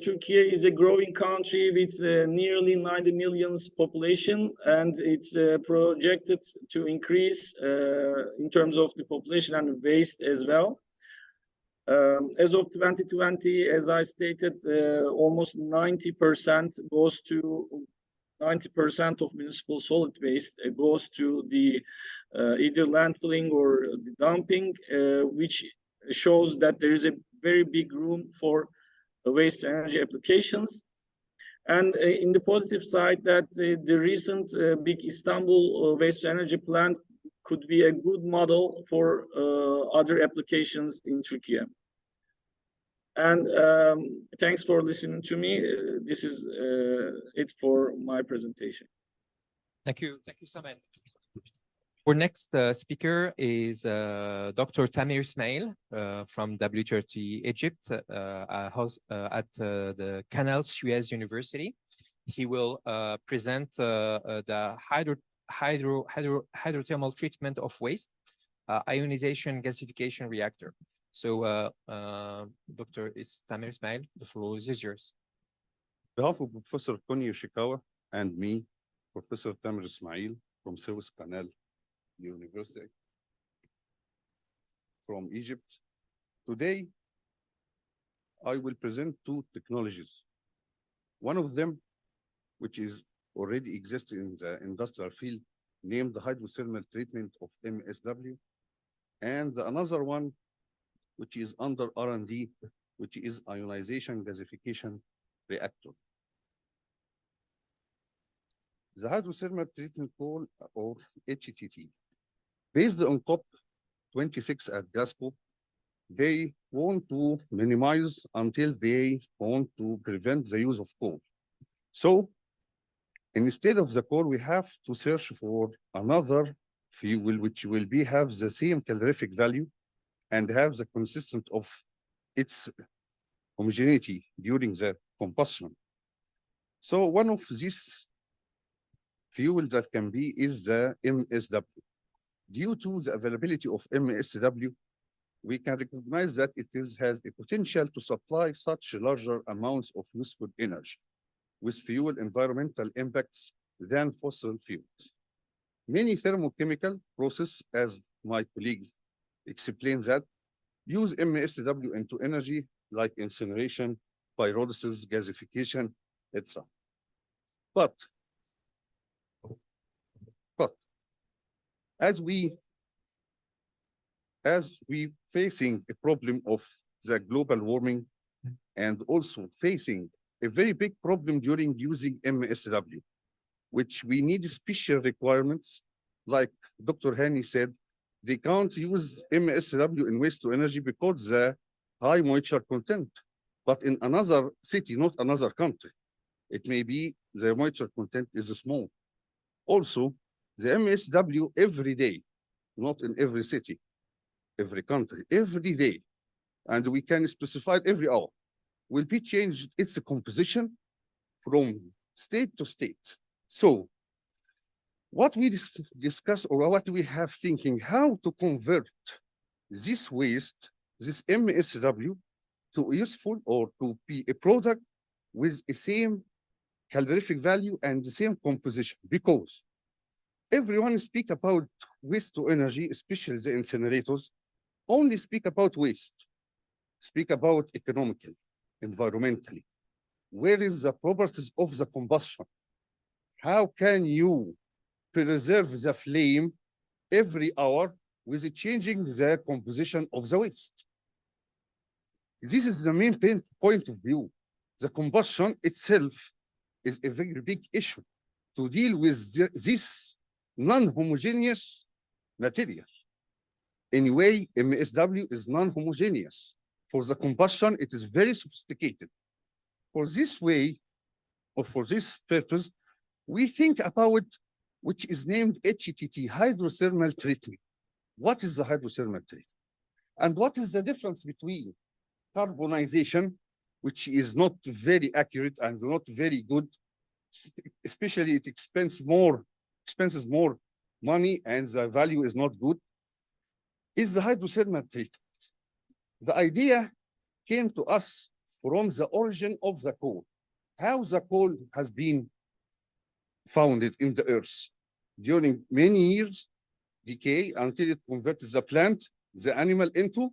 Turkey is a growing country with nearly 90 million population, and it's projected to increase in terms of the population and waste as well. As of 2020, as I stated, almost 90% goes to 90% of municipal solid waste goes to the either landfilling or the dumping, which shows that there is a very big room for waste energy applications. And in the positive side, that the recent big Istanbul waste energy plant could be a good model for other applications in Turkey. And thanks for listening to me. This is it for my presentation. Thank you, Samet. Our next speaker is Dr. Tamer Ismail from WtERT Egypt at the Canal Suez University. He will present the hydrothermal treatment of waste, ionization gasification reactor. So, Dr. Tamer Ismail, the floor is yours. On behalf of Professor Consonni Shikawa and me, Professor Tamer Ismail from Suez Canal University from Egypt. Today, I will present two technologies. One of them, which is already existing in the industrial field, named the hydrothermal treatment of MSW, and another one, which is under R&D, which is ionization gasification reactor. The hydrothermal treatment call, or HTT, based on COP26 at Glasgow, they want to minimize until they want to prevent the use of coal. So instead of the coal, we have to search for another fuel which will have the same calorific value and have the consistent of its homogeneity during the combustion. So one of these fuels that can be is the MSW. Due to the availability of MSW, we can recognize that it has a potential to supply such larger amounts of useful energy with fewer environmental impacts than fossil fuels. Many thermochemical processes, as my colleagues explained, that use MSW into energy like incineration, pyrolysis, gasification, etc. But as we facing a problem of the global warming and also facing a very big problem during using MSW, which we need special requirements. Like Dr. Hani said, they can't use MSW in waste to energy because the high moisture content. But in another city, not another country, it may be the moisture content is small. Also, the MSW every day, not in every city, every country, every day, and we can specify it every hour, will be changed its composition from state to state. So what we discuss, or what we have thinking, how to convert this waste, this MSW, to useful or to be a product with the same calorific value and the same composition. Because everyone speak about waste to energy, especially the incinerators, only speak about waste, speak about economically, environmentally. Where is the properties of the combustion? How can you preserve the flame every hour with changing the composition of the waste? This is the main point of view. The combustion itself is a very big issue to deal with this non-homogeneous material. Anyway, MSW is non-homogeneous. For the combustion, it is very sophisticated. For this way, or for this purpose, we think about which is named HTT, hydrothermal treatment. What is the hydrothermal treatment? And what is the difference between carbonization, which is not very accurate and not very good, especially it expenses more money and the value is not good, is the hydrothermal treatment. The idea came to us from the origin of the coal, how the coal has been founded in the earth during many years, decay until it converts the plant, the animal into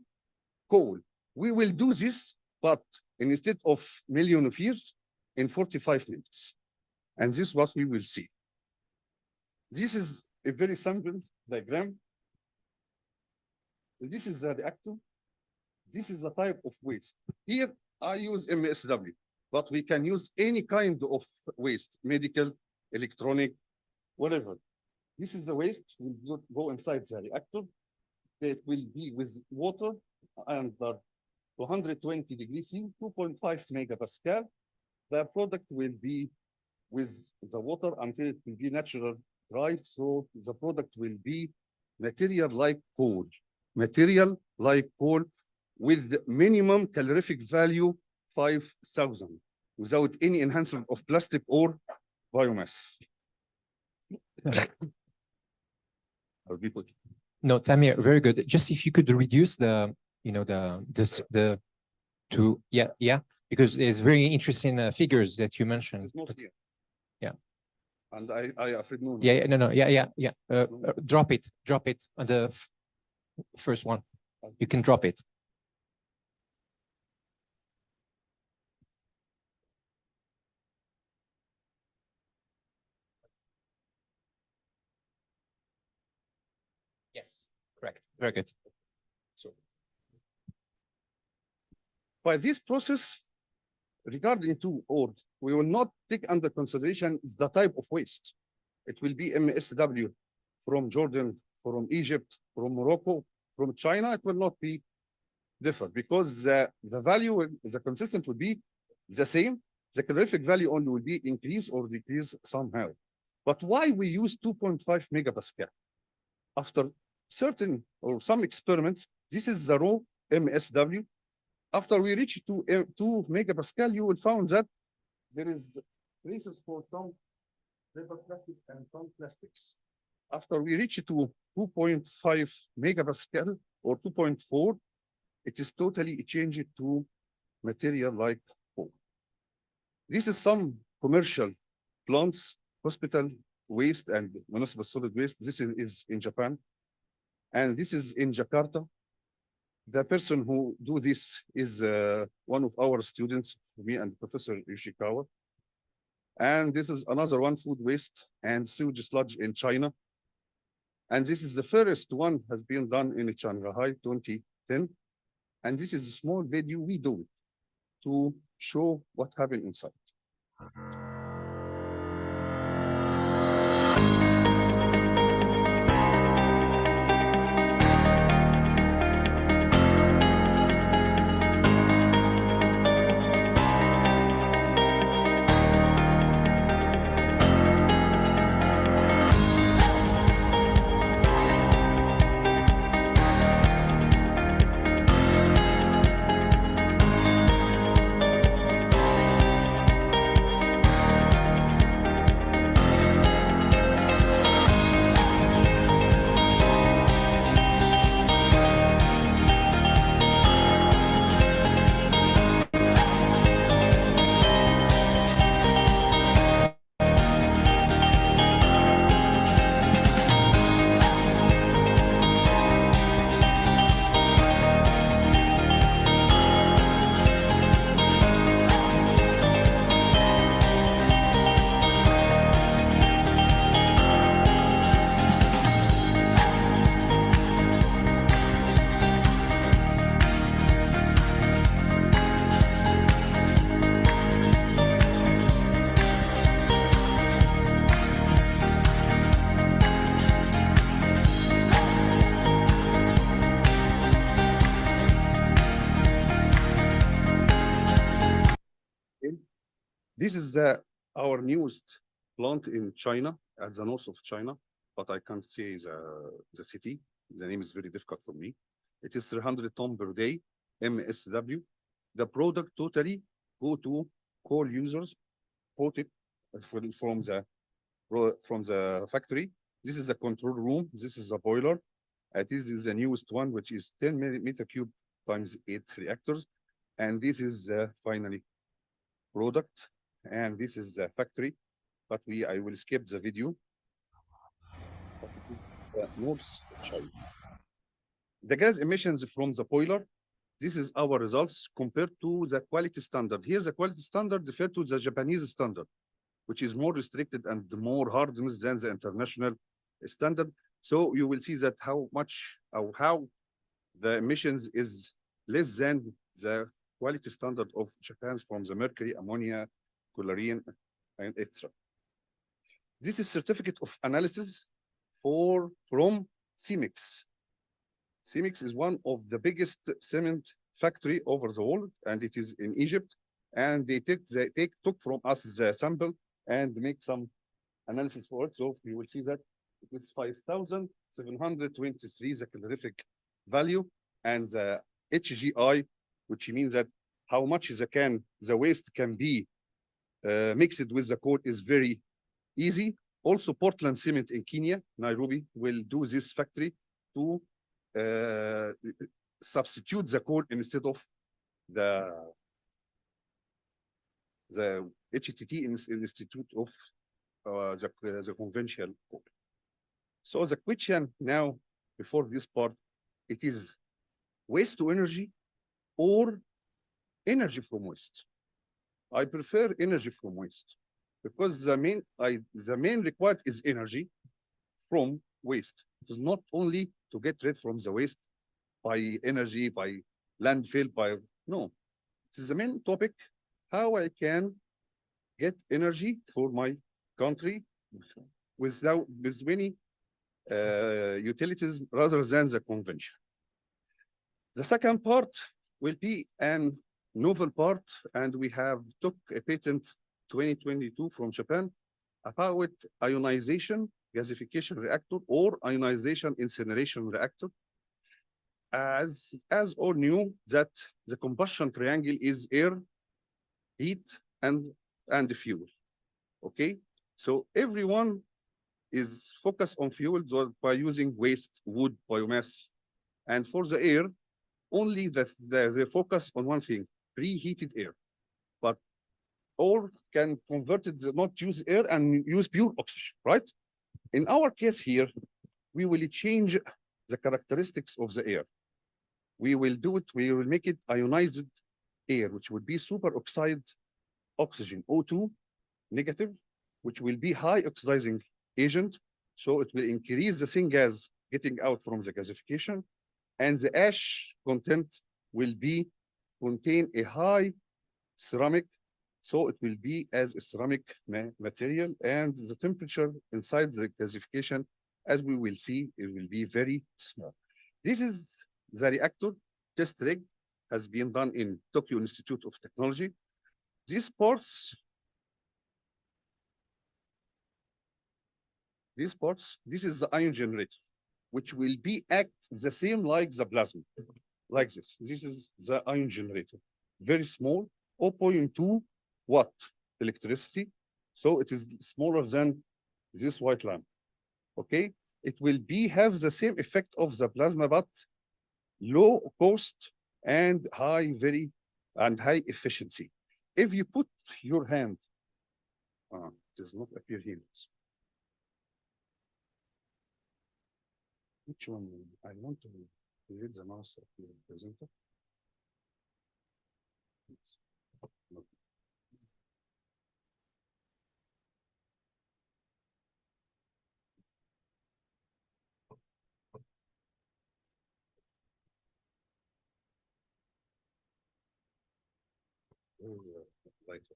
coal. We will do this, but instead of million of years, in 45 minutes. And this is what we will see. This is a very simple diagram. This is the reactor. This is the type of waste. Here, I use MSW, but we can use any kind of waste, medical, electronic, whatever. This is the waste, will go inside the reactor. It will be with water under 220 degrees C, 2.5 megapascal. The product will be with the water until it will be natural dry. So the product will be material like coal with minimum calorific value 5,000 without any enhancement of plastic or biomass. No, Tamir, very good. Just if you could reduce the, because there's very interesting figures that you mentioned. It's not here. Yeah. And I afraid no. Drop it on the first one. You can drop it. Yes, correct. Very good. So, by this process, regarding to WtERT, we will not take under consideration the type of waste. It will be MSW from Jordan, from Egypt, from Morocco, from China. It will not be different because the value, the consistent will be the same. The calorific value only will be increase or decrease somehow. But why we use 2.5 megapascal? After certain or some experiments, this is the raw MSW. After we reach to 2 megapascal, you will find that there is traces for some rubber plastics and some plastics. After we reach to 2.5 megapascal or 2.4, it is totally changed to material like coal. This is some commercial plants, hospital waste and municipal solid waste. This is in Japan. And this is in Jakarta. The person who do this is one of our students, me and Professor Yoshikawa. And this is another one, food waste and sewage sludge in China. And this is the first one has been done in Shanghai, 2010. And this is a small video we do to show what happened inside. This is our newest plant in China, at the north of China, but I can't say the city. The name is very difficult for me. It is 300 tons per day, MSW. The product totally go to coal users, bought it from the factory. This is the control room. This is a boiler. This is the newest one, which is 10 meter cube times 8 reactors. And this is finally product. And this is the factory. But I will skip the video. North China. The gas emissions from the boiler. This is our results compared to the quality standard. Here, the quality standard referred to the Japanese standard, which is more restricted and more hardened than the international standard. So you will see that how the emissions is less than the quality standard of Japan from the mercury, ammonia, chlorine, and etc. This is certificate of analysis from CEMEX. CEMEX is one of the biggest cement factory over the world, and it is in Egypt. And they took from us the sample and make some analysis for it. So you will see that it is 5,723 the calorific value, and the HGI, which means that how much the waste can be mixed with the coal, is very easy. Also, Portland Cement in Kenya, Nairobi, will do this factory to substitute the coal instead of the HTT Institute of the conventional coal. So the question now, before this part, it is waste to energy or energy from waste. I prefer energy from waste because the main required is energy from waste. It is not only to get rid from the waste by energy, by landfill, no. This is the main topic, how I can get energy for my country with many utilities rather than the convention. The second part will be an novel part, and we have took a patent 2022 from Japan about ionization gasification reactor or ionization incineration reactor. As all knew that the combustion triangle is air, heat, and fuel. Okay, so everyone is focused on fuel by using waste, wood, biomass, and for the air, only they focus on one thing: preheated air. But all can convert it, not use air and use pure oxygen, right? In our case here, we will change the characteristics of the air. We will do it, we will make it ionized air, which would be superoxide oxygen, O2 negative, which will be high oxidizing agent. So it will increase the syngas getting out from the gasification, and the ash content will contain a high ceramic. So it will be as a ceramic material, and the temperature inside the gasification, as we will see, it will be very small. This is the reactor test rig, has been done in Tokyo Institute of Technology. These parts, this is the ion generator, which will be act the same like the plasma, like this. This is the ion generator, very small, 0.2 watt electricity. So it is smaller than this white lamp. Okay, it will have the same effect of the plasma, but low cost and high efficiency. If you put your hand, it does not appear here. Which one? I want to read the mouse of the presenter. Later.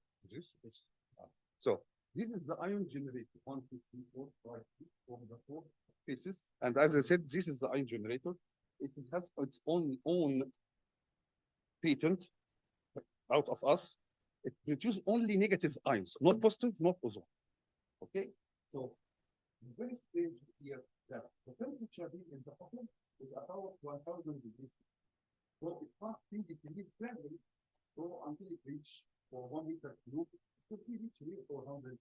So this is the ion generator. 1, 2, 3, 4, 5, 6 from the 4 faces. And as I said, this is the ion generator. It has its own patent out of us. it produces only negative ions, not positive, not ozone. Okay, so the very strange here that the temperature here in the bottom is about 1,000 degrees. So it must be decreased gradually, so until it reach for 1 meter cube, it could be reached here 400,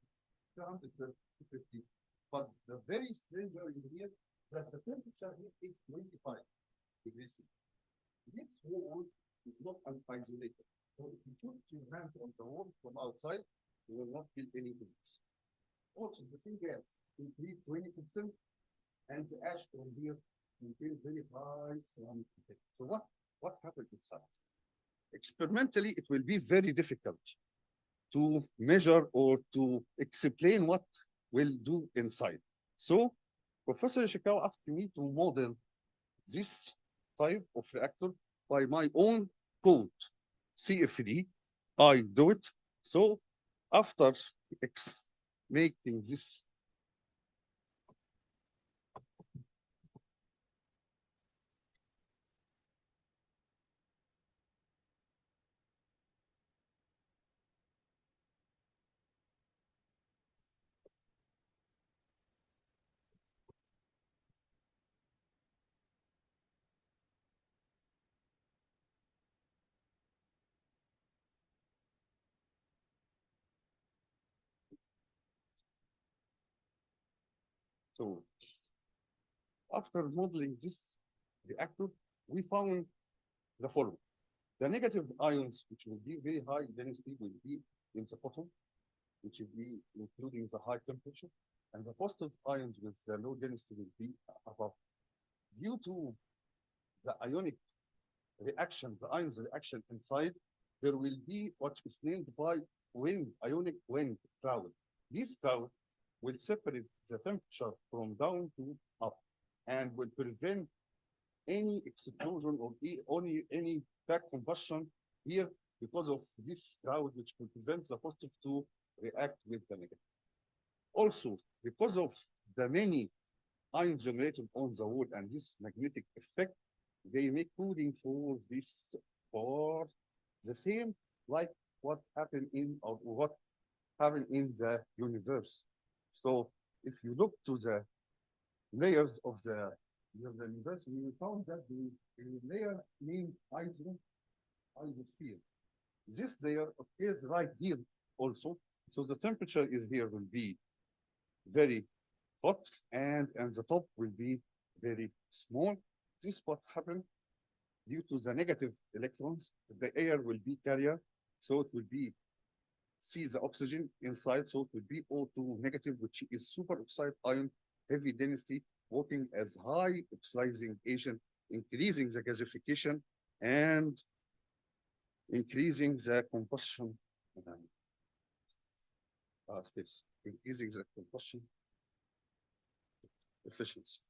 250. But the very stranger in here that the temperature here is 25 degrees. This wall is not isolated. So if you put your hand on the wall from outside, you will not feel any heat. Also, the same gas increase 20%, and the ash from here until very high ceramic effect. So what happened inside? Experimentally, it will be very difficult to measure or to explain what will do inside. So Professor Ishikawa asked me to model this type of reactor by my own code, CFD. I do it. So after making this So after modeling this reactor, we found the following. The negative ions, which will be very high density, will be in the bottom, which will be including the high temperature, and the positive ions with the low density will be above. Due to the ionic reaction, the ions reaction inside, there will be what is named by wind, ionic wind cloud. This cloud will separate the temperature from down to up and will prevent any explosion or any back combustion here because of this cloud, which will prevent the positive to react with the negative. Also, because of the many ions generated on the wood and this magnetic effect, they make cooling for this for the same like what happened in or what happened in the universe. So if you look to the layers of the universe, we found that the layer named hydrosphere. This layer appears right here also. So the temperature is here will be very hot and the top will be very small. This what happened due to the negative electrons. The air will be carrier, so it will be see the oxygen inside, so it will be O2 negative, which is superoxide ion, heavy density, working as high oxidizing agent, increasing the gasification and increasing the combustion space, increasing the combustion efficiency.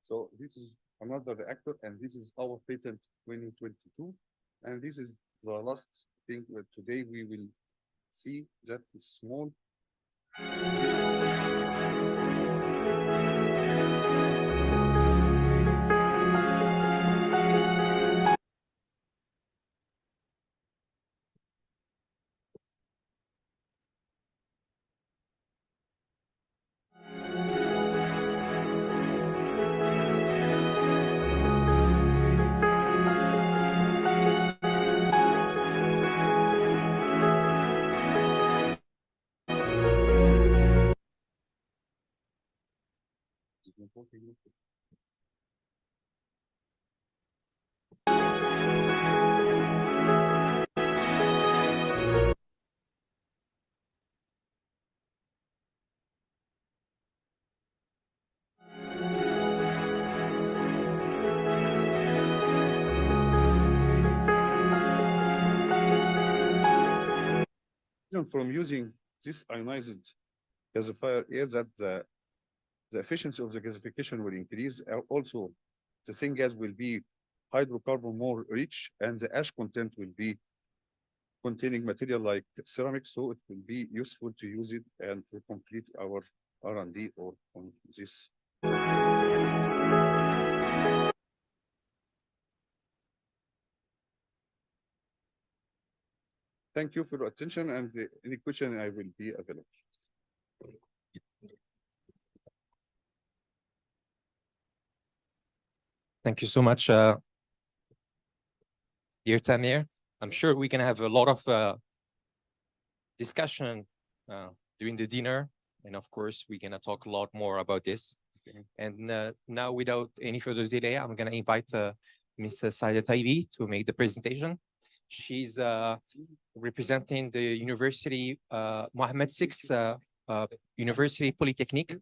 So this is another reactor, and this is our patent 2022. And this is the last thing that today we will see that is small. From using this ionized gasifier air, that the efficiency of the gasification will increase. Also, the same gas will be hydrocarbon more rich, and the ash content will be containing material like ceramic, so it will be useful to use it and to complete our R&D or on this. Thank you for your attention, and any question I will be available. Thank you so much, dear Tamir. I'm sure we can have a lot of discussion during the dinner. And of course, we're going to talk a lot more about this. Okay. And now, without any further delay, I'm going to invite Ms. Saida Taibi to make the presentation. She's representing the University, Mohammed VI University Polytechnique.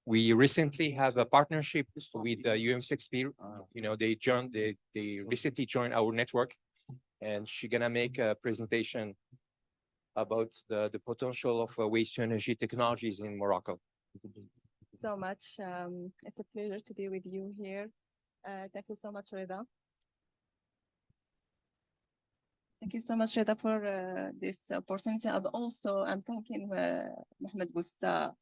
We recently have a partnership with UM6P. They recently joined our network, and she's gonna make a presentation about the potential of waste to energy technologies in Morocco. So much. It's a pleasure to be with you here. Thank you so much, Reda. Thank you so much, Reda, for this opportunity. And also, I'm thanking Mohammed Busta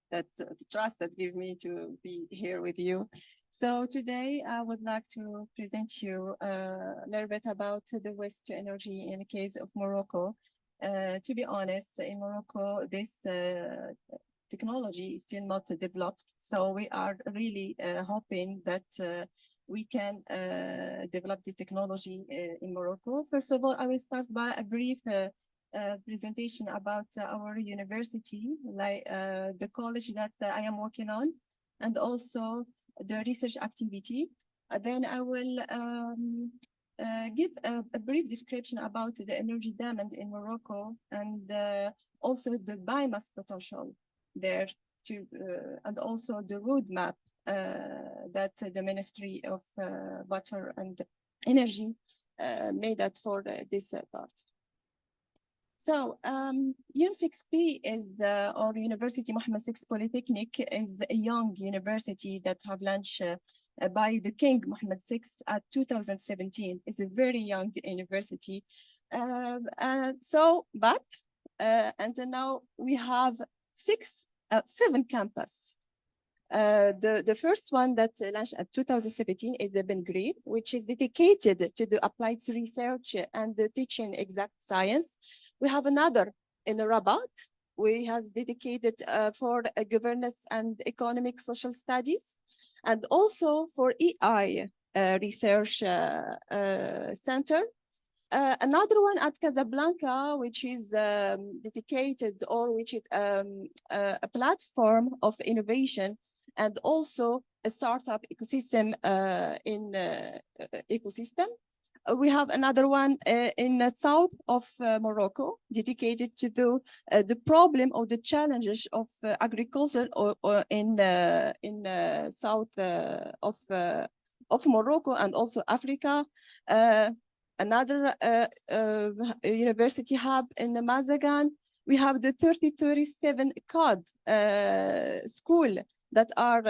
that the trust that gave me to be here with you. So today, I would like to present you a little bit about the waste to energy in the case of Morocco. To be honest, in Morocco, this technology is still not developed. So we are really hoping that we can develop the technology in Morocco. First of all, I will start by a brief presentation about our university, like the college that I am working on, and also the research activity. Then I will give a brief description about the energy demand in Morocco, and also the biomass potential there, and also the roadmap that the Ministry of Water and Energy made that for this part. So UM6P is, or University Mohammed VI Polytechnic, is a young university that have launched by the King Mohammed VI at 2017. It's a very young university. But until now we have 7 campuses. The first one that launched at 2017 is the Ben Green, which is dedicated to the applied research and the teaching exact science. We have another in Rabat. We have dedicated for governance and economic social studies, and also for EI research center. Another one at Casablanca, which is dedicated, or which is a platform of innovation, and also a startup ecosystem in ecosystem. We have another one in the south of Morocco, dedicated to the problem or the challenges of agriculture or in south of Morocco and also Africa. Another university hub in Mazagan. We have the 3037 COD school that are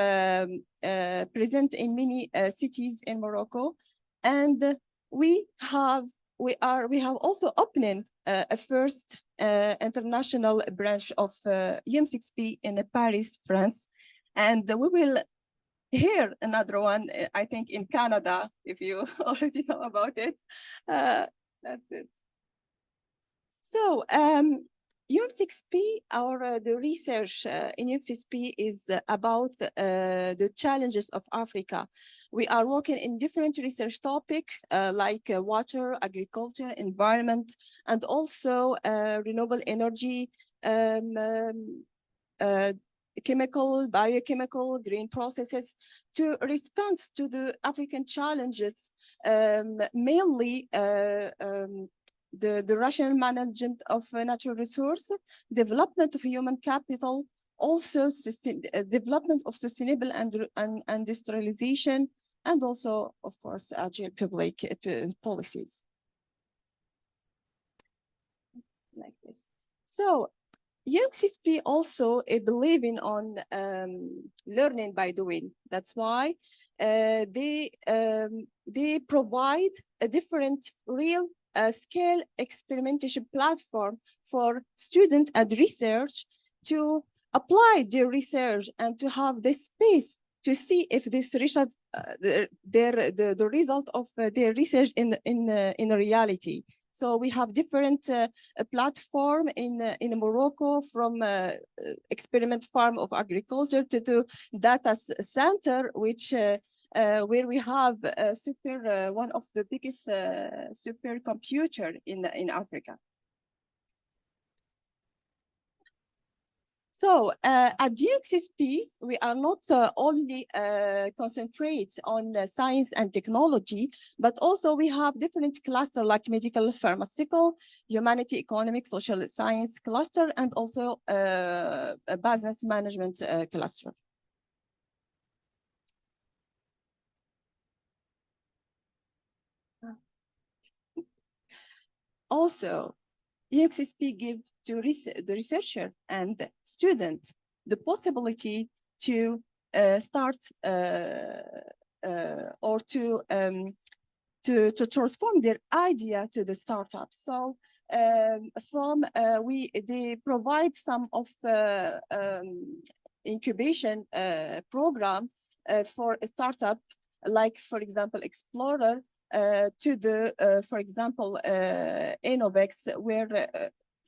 present in many cities in Morocco, and we have also opening a first international branch of UM6P in Paris, France, and we will hear another one, I think, in Canada, if you already know about it. That's it. So UM6P, the research in UM6P is about the challenges of Africa. We are working in different research topics like water, agriculture, environment, and also renewable energy, chemical, biochemical, green processes, to respond to the African challenges, mainly the rational management of natural resource, development of human capital, also development of sustainable and industrialization, and also, of course, agile public policies. Like this. So UXSP also believing on learning by doing. That's why they provide a different real scale experimentation platform for student and research to apply their research and to have the space to see if this research, the result of their research in reality. So we have different platform in Morocco, from experiment farm of agriculture to data center, which where we have one of the biggest supercomputer in Africa. So at UXSP, we are not only concentrate on science and technology, but also we have different clusters like medical, pharmaceutical, humanity, economic, social science cluster, and also a business management cluster. Also, UXSP give to the researcher and the student the possibility to start or to transform their idea to the startup. So they provide some of the incubation program for a startup, like for example Explorer, to the for example Innovex, where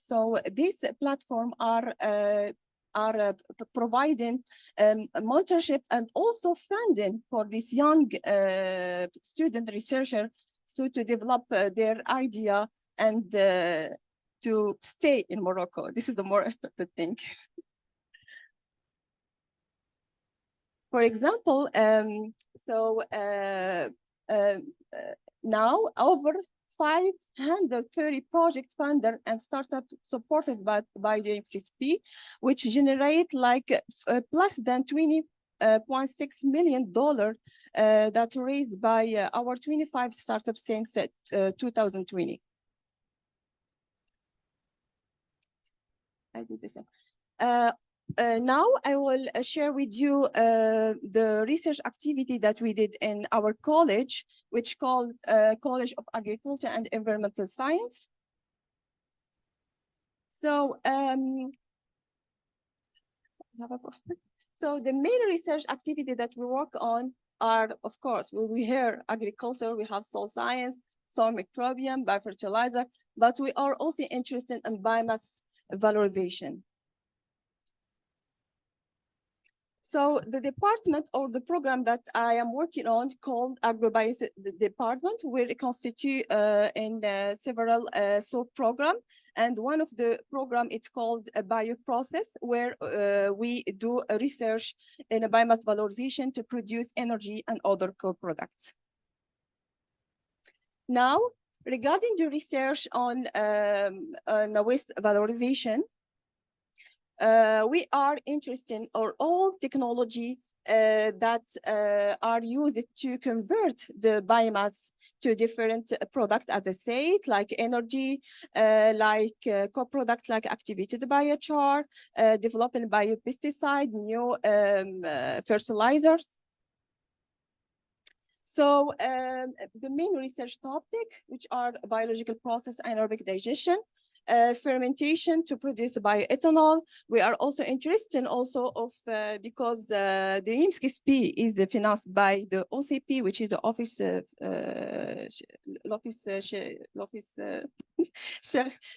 so this platform are providing mentorship and also funding for this young student researcher, so to develop their idea and to stay in Morocco. This is the more important thing. For example, now over 530 project funded and startup supported by the UXSP, which generate like plus than $20.6 million that raised by our 25 startups since 2020. I did the same. Now I will share with you the research activity that we did in our college, which called College of Agriculture and Environmental Science. So, so the main research activity that we work on are, of course, we hear agriculture, we have soil science, soil microbiome, biofertilizer, but we are also interested in biomass valorization. So the department or the program that I am working on called Agrobios Department, will constitute in several sub-programs. And one of the program, it's called a bioprocess, where we do a research in a biomass valorization to produce energy and other co-products. Now, regarding the research on waste valorization, we are interested in all technology that are used to convert the biomass to different products, as I said, like energy, like co-products like activated biochar, developing biopesticide, new fertilizers. So the main research topic, which are biological process, anaerobic digestion, fermentation to produce bioethanol. We are also interested of because the UXSP is financed by the OCP, which is the Office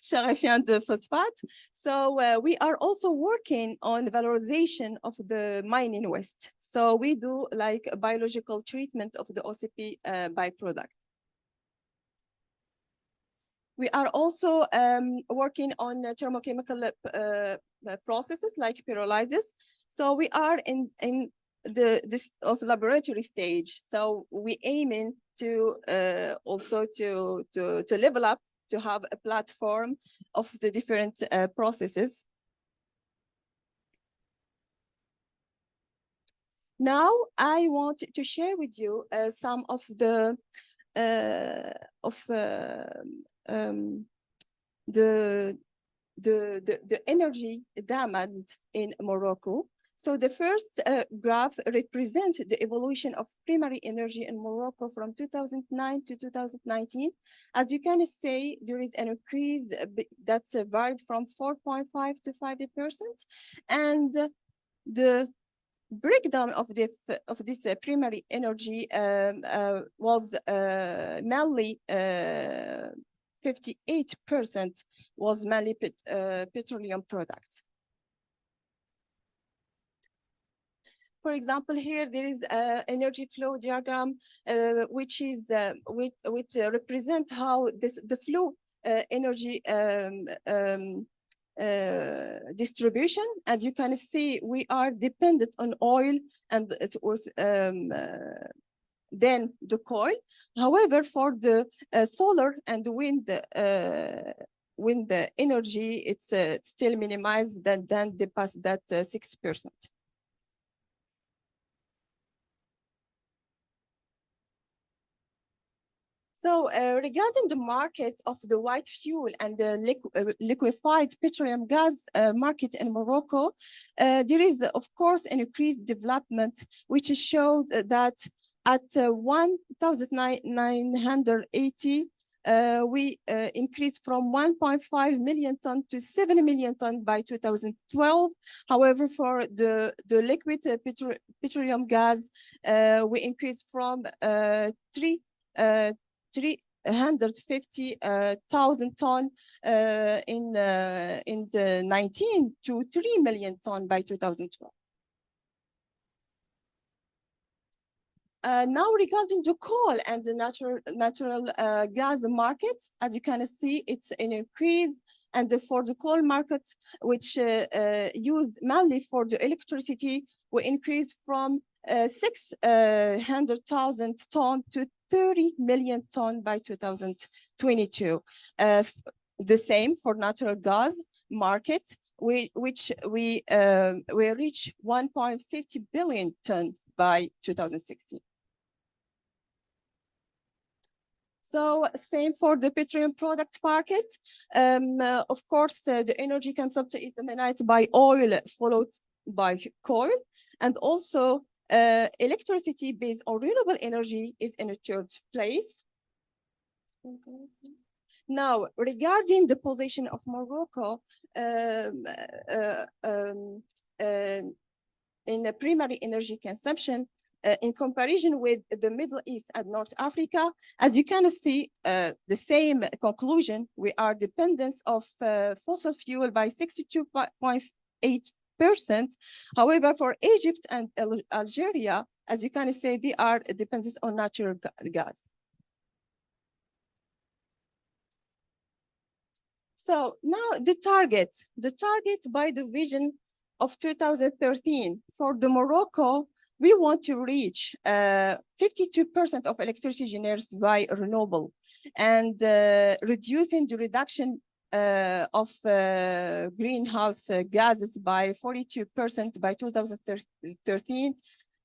Charifiant de Phosphate. So we are also working on the valorization of the mining waste. So we do like a biological treatment of the OCP byproduct. We are also working on thermochemical processes like pyrolysis. So we are in this laboratory stage. So we aiming to also to level up, to have a platform of the different processes. Now I want to share with you some of the the energy demand in Morocco. So the first graph represents the evolution of primary energy in Morocco from 2009 to 2019. As you can see, there is an increase that's varied from 4.5 to 5%. And the breakdown of this primary energy was mainly 58% was mainly petroleum products. For example, here there is an energy flow diagram, which represent how the flow energy distribution. And you can see we are dependent on oil, and it was then the coal. However, for the solar and wind energy, it's still minimized than they pass that 6%. So regarding the market of the white fuel and the liquefied petroleum gas market in Morocco, there is, of course, an increased development, which showed that at 1,980, we increased from 1.5 million ton to 7 million ton by 2012. However, for the liquid petroleum gas, we increased from 350,000 ton in the 19 to 3 million ton by 2012. Now regarding the coal and the natural gas market, as you can see, it's an increase. And for the coal market, which use mainly for the electricity, we increase from 600,000 ton to 30 million ton by 2022. The same for natural gas market, which we reach 1.50 billion ton by 2016. So same for the petroleum product market. Of course, the energy consumption is dominated by oil, followed by coal, and also electricity based on renewable energy is in a third place. Now, regarding the position of Morocco in the primary energy consumption, in comparison with the Middle East and North Africa, as you can see, the same conclusion, we are dependent of fossil fuel by 62.8%. However, for Egypt and Algeria, as you can see, they are dependent on natural gas. So now the target by the vision of 2013 for the Morocco, we want to reach 52% of electricity generated by renewable, and reducing the reduction of greenhouse gases by 42% by 2013,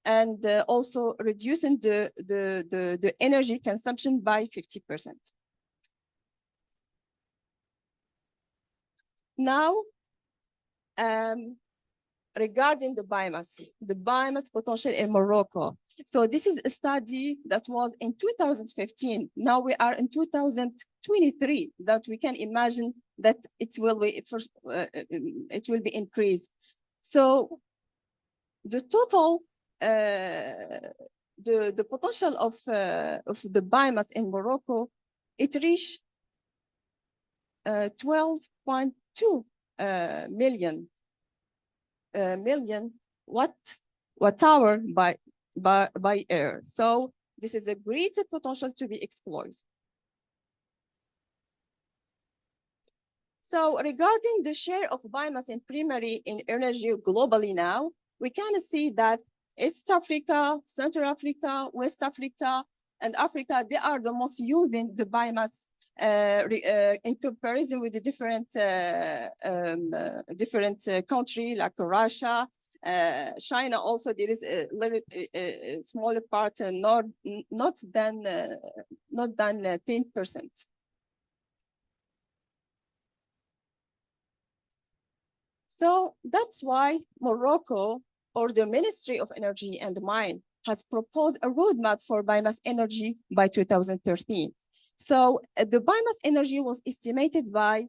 and also reducing the energy consumption by 50%. Now, regarding the biomass potential in Morocco. So this is a study that was in 2015. Now we are in 2023, that we can imagine that it will be increased. So the total, the potential of the biomass in Morocco, it reached 12.2 million watt-hour by air. So this is a great potential to be exploited. So regarding the share of biomass in primary in energy globally now, we can see that East Africa, Central Africa, West Africa, and Africa, they are the most using the biomass in comparison with the different countries like Russia, China. Also, there is a little smaller part, not than 10%. So that's why Morocco, or the Ministry of Energy and Mine, has proposed a roadmap for biomass energy by 2013. So the biomass energy was estimated by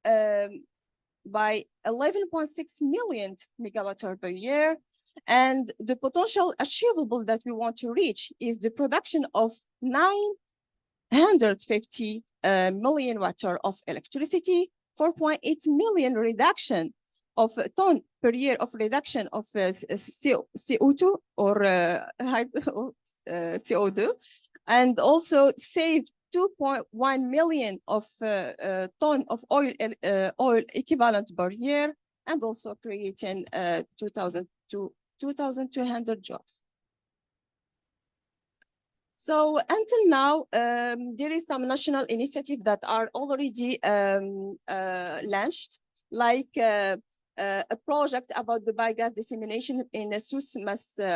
11.6 million megawatt-hour per year. And the potential achievable that we want to reach is the production of 950 million watt-hour of electricity, 4.8 million reduction of a ton per year of reduction of CO2 or CO2, and also save 2.1 million of ton of oil equivalent per year, and also creating 2,200 jobs. So until now, there is some national initiatives that are already launched, like a project about the biogas dissemination in the South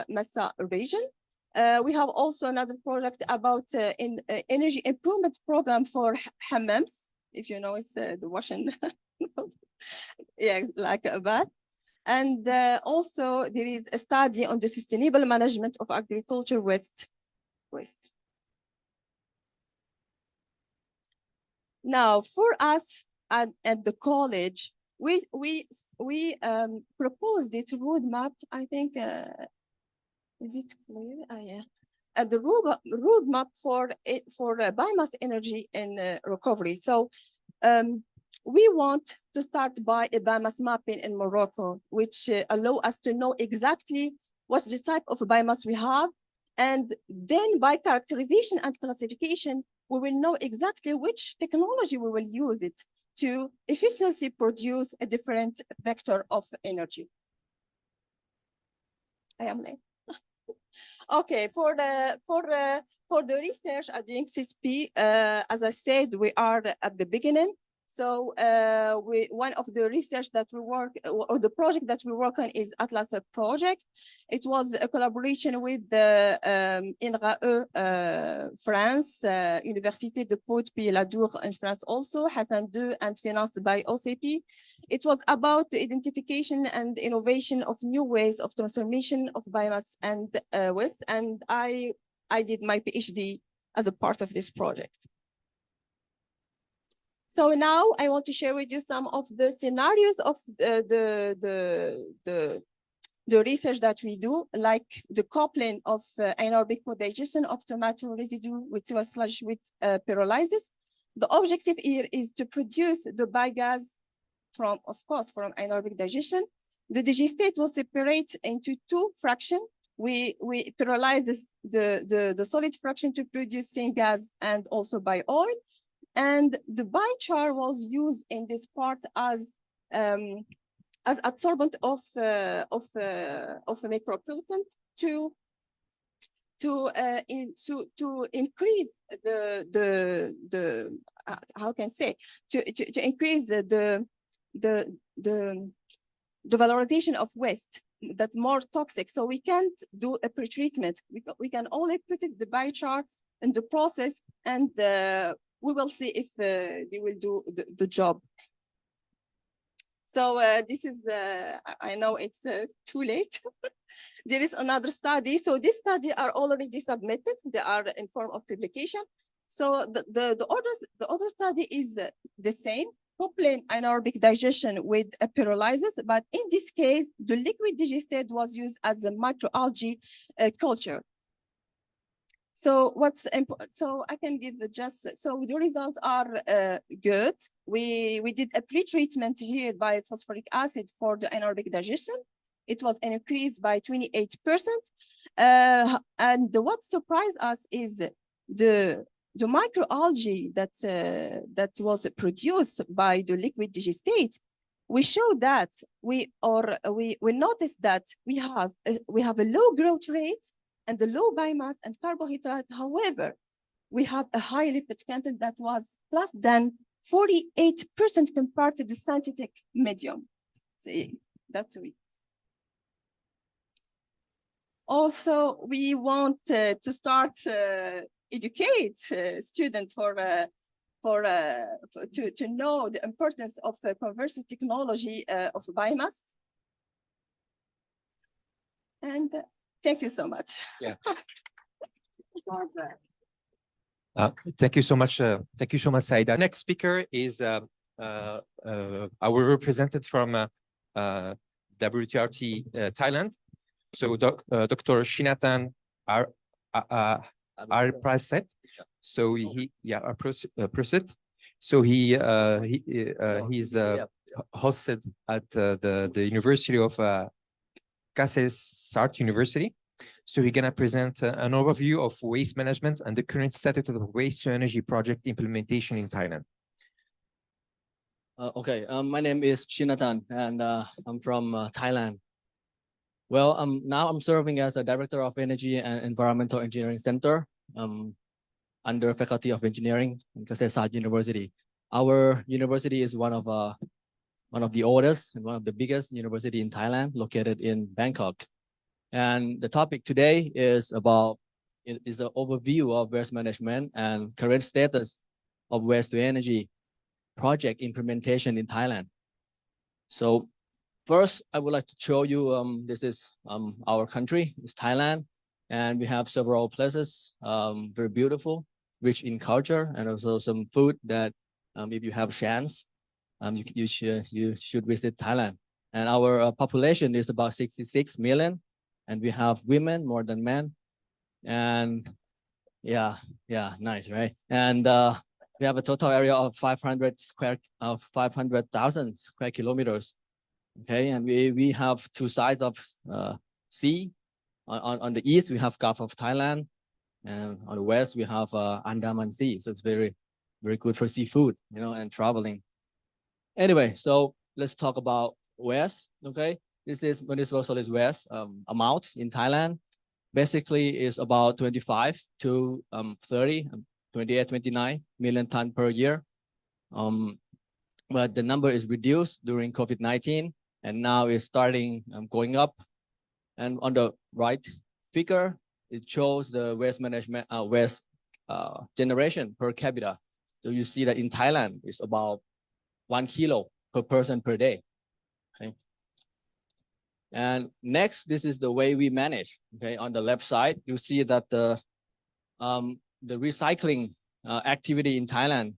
Massa region. We have also another project about energy improvement program for hammams, if you know, it's the washing, yeah, like a bath. And also there is a study on the sustainable management of agriculture waste. Now, for us at the college, we proposed this roadmap. I think, is it clear? Yeah. The roadmap for biomass energy in recovery. So we want to start by a biomass mapping in Morocco, which allow us to know exactly what's the type of biomass we have. And then by characterization and classification, we will know exactly which technology we will use it to efficiently produce a different vector of energy. I am late. Okay, for the research at the CSP, as I said, we are at the beginning. So one of the research that we work, or the project that we work on, is Atlas project. It was a collaboration with the INRAE France, Université de Pau-Ladour in France also, Hassan II, and financed by OCP. It was about the identification and innovation of new ways of transformation of biomass and waste. And I did my PhD as a part of this project. So now I want to share with you some of the scenarios of the research that we do, like the coupling of anaerobic digestion of tomato residue with sewage sludge with pyrolysis. The objective here is to produce the biogas from anaerobic digestion. The digestate will separate into two fractions. We pyrolyze the solid fraction to produce syngas and also by oil. And the biochar was used in this part as adsorbent of a micropollutant to increase the how can I say to increase the valorization of waste that more toxic. So we can't do a pretreatment. We can only put the biochar in the process, and we will see if they will do the job. So this is, I know it's too late. There is another study. So this study are already submitted. They are in form of publication. So the other study is the same, coupling anaerobic digestion with a pyrolysis, but in this case, the liquid digestate was used as a microalgae culture. So what's important? So I can give just, so the results are good. We did a pre-treatment here by phosphoric acid for the anaerobic digestion. It was an increase by 28%. And what surprised us is the microalgae that was produced by the liquid digestate. We show that we noticed that we have a low growth rate and the low biomass and carbohydrate. However, we have a high lipid content that was plus than 48% compared to the synthetic medium. See, that's we. Also, we want to start educate students for to know the importance of conversion technology of biomass. And thank you so much. Yeah. Thank you so much. Thank you so much, Saida. Next speaker is our representative from WtERT Thailand. So Dr. Shinatan Arpraset. So Praset. So he's hosted at the University of Kasetsart University. So he's gonna present an overview of waste management and the current status of the waste to energy project implementation in Thailand. Okay, my name is Shinatan, and I'm from Thailand. Well, now I'm serving as a Director of Energy and Environmental Engineering Center under Faculty of Engineering in Kasetsart University. Our university is one of the oldest and one of the biggest university in Thailand, located in Bangkok. And the topic today is an overview of waste management and current status of waste to energy project implementation in Thailand. So first, I would like to show you, this is our country, it's Thailand, and we have several places, very beautiful, rich in culture, and also some food that if you have chance, you should visit Thailand. And our population is about 66 million, and we have women more than men, and yeah, nice, right? And we have a total area of 500,000 square kilometers. Okay, and we have two sides of sea. On the east, we have Gulf of Thailand, and on the west, we have Andaman Sea. So it's very, very good for seafood, and traveling. Anyway, so let's talk about waste. Okay, this is municipal solid waste amount in Thailand. Basically, is about 28, 29 million tons per year. But the number is reduced during COVID-19, and now it's starting going up. And on the right figure, it shows the waste management, waste generation per capita. So you see that in Thailand, it's about 1 kilo per person per day. Okay. And next, this is the way we manage. Okay, on the left side, you see that the recycling activity in Thailand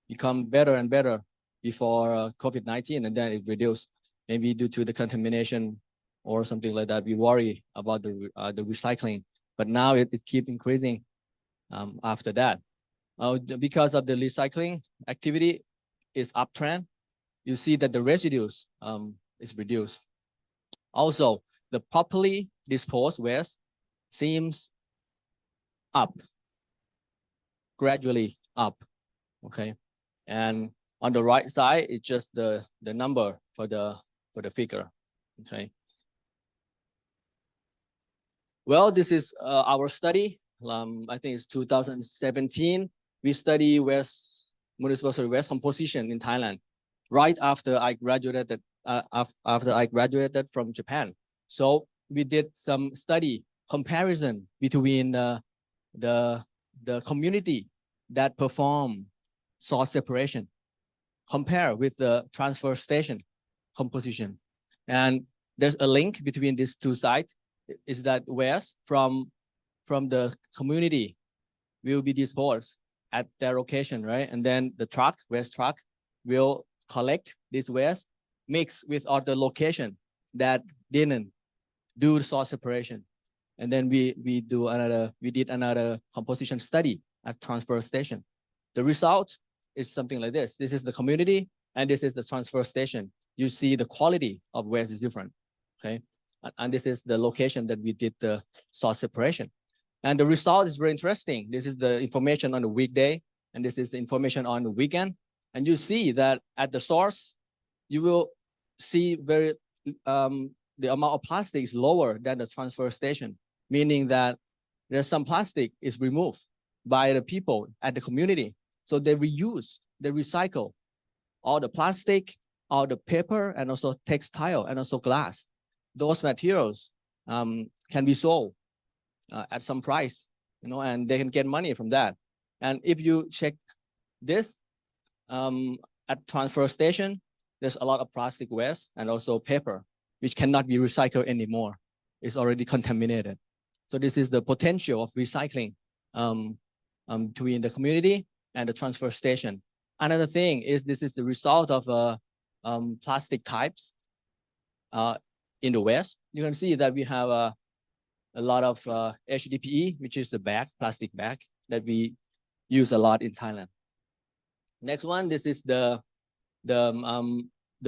become better and better before COVID-19, and then it reduced, maybe due to the contamination or something like that. We worry about the recycling, but now it keep increasing after that. Because of the recycling activity is uptrend, you see that the residues is reduced. Also, the properly disposed waste seems up, gradually up. Okay, and on the right side, it's just the number for the figure. Okay. Well, this is our study. I think it's 2017. We study municipal solid waste composition in Thailand. Right after I graduated, from Japan, so we did some study comparison between the community that perform source separation, compare with the transfer station composition, and there's a link between these two sites. Is that waste from the community will be disposed at their location, right? And then the waste truck will collect this waste, mix with other location that didn't do the source separation. And then we did another composition study at transfer station. The result is something like this. This is the community, and this is the transfer station. You see the quality of waste is different, okay? And this is the location that we did the source separation. And the result is very interesting. This is the information on the weekday, and this is the information on the weekend. And you see that at the source, you will see the amount of plastic is lower than the transfer station, meaning that there's some plastic is removed by the people at the community. So they reuse, they recycle all the plastic, all the paper, and also textile, and also glass. Those materials can be sold at some price, and they can get money from that. And if you check this at transfer station, there's a lot of plastic waste and also paper, which cannot be recycled anymore. It's already contaminated. So this is the potential of recycling between the community and the transfer station. Another thing is this is the result of plastic types in the West. You can see that we have a lot of HDPE, which is the bag, plastic bag that we use a lot in Thailand. Next one, this is the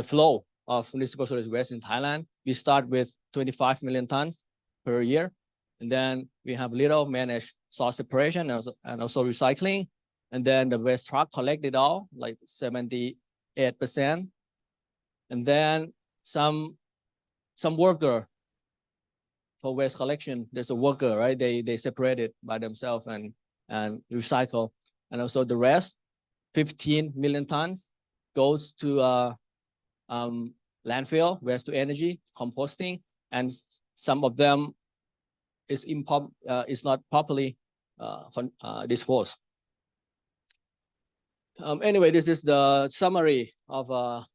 flow of municipal solid waste in Thailand. We start with 25 million tons per year, and then we have little managed source separation and also recycling, and then the waste truck collect it all, like 78%, and then some worker for waste collection. There's a worker, right? They separate it by themselves and recycle, and also the rest, 15 million tons, goes to landfill, waste to energy, composting, and some of them is not properly disposed. Anyway, this is the summary of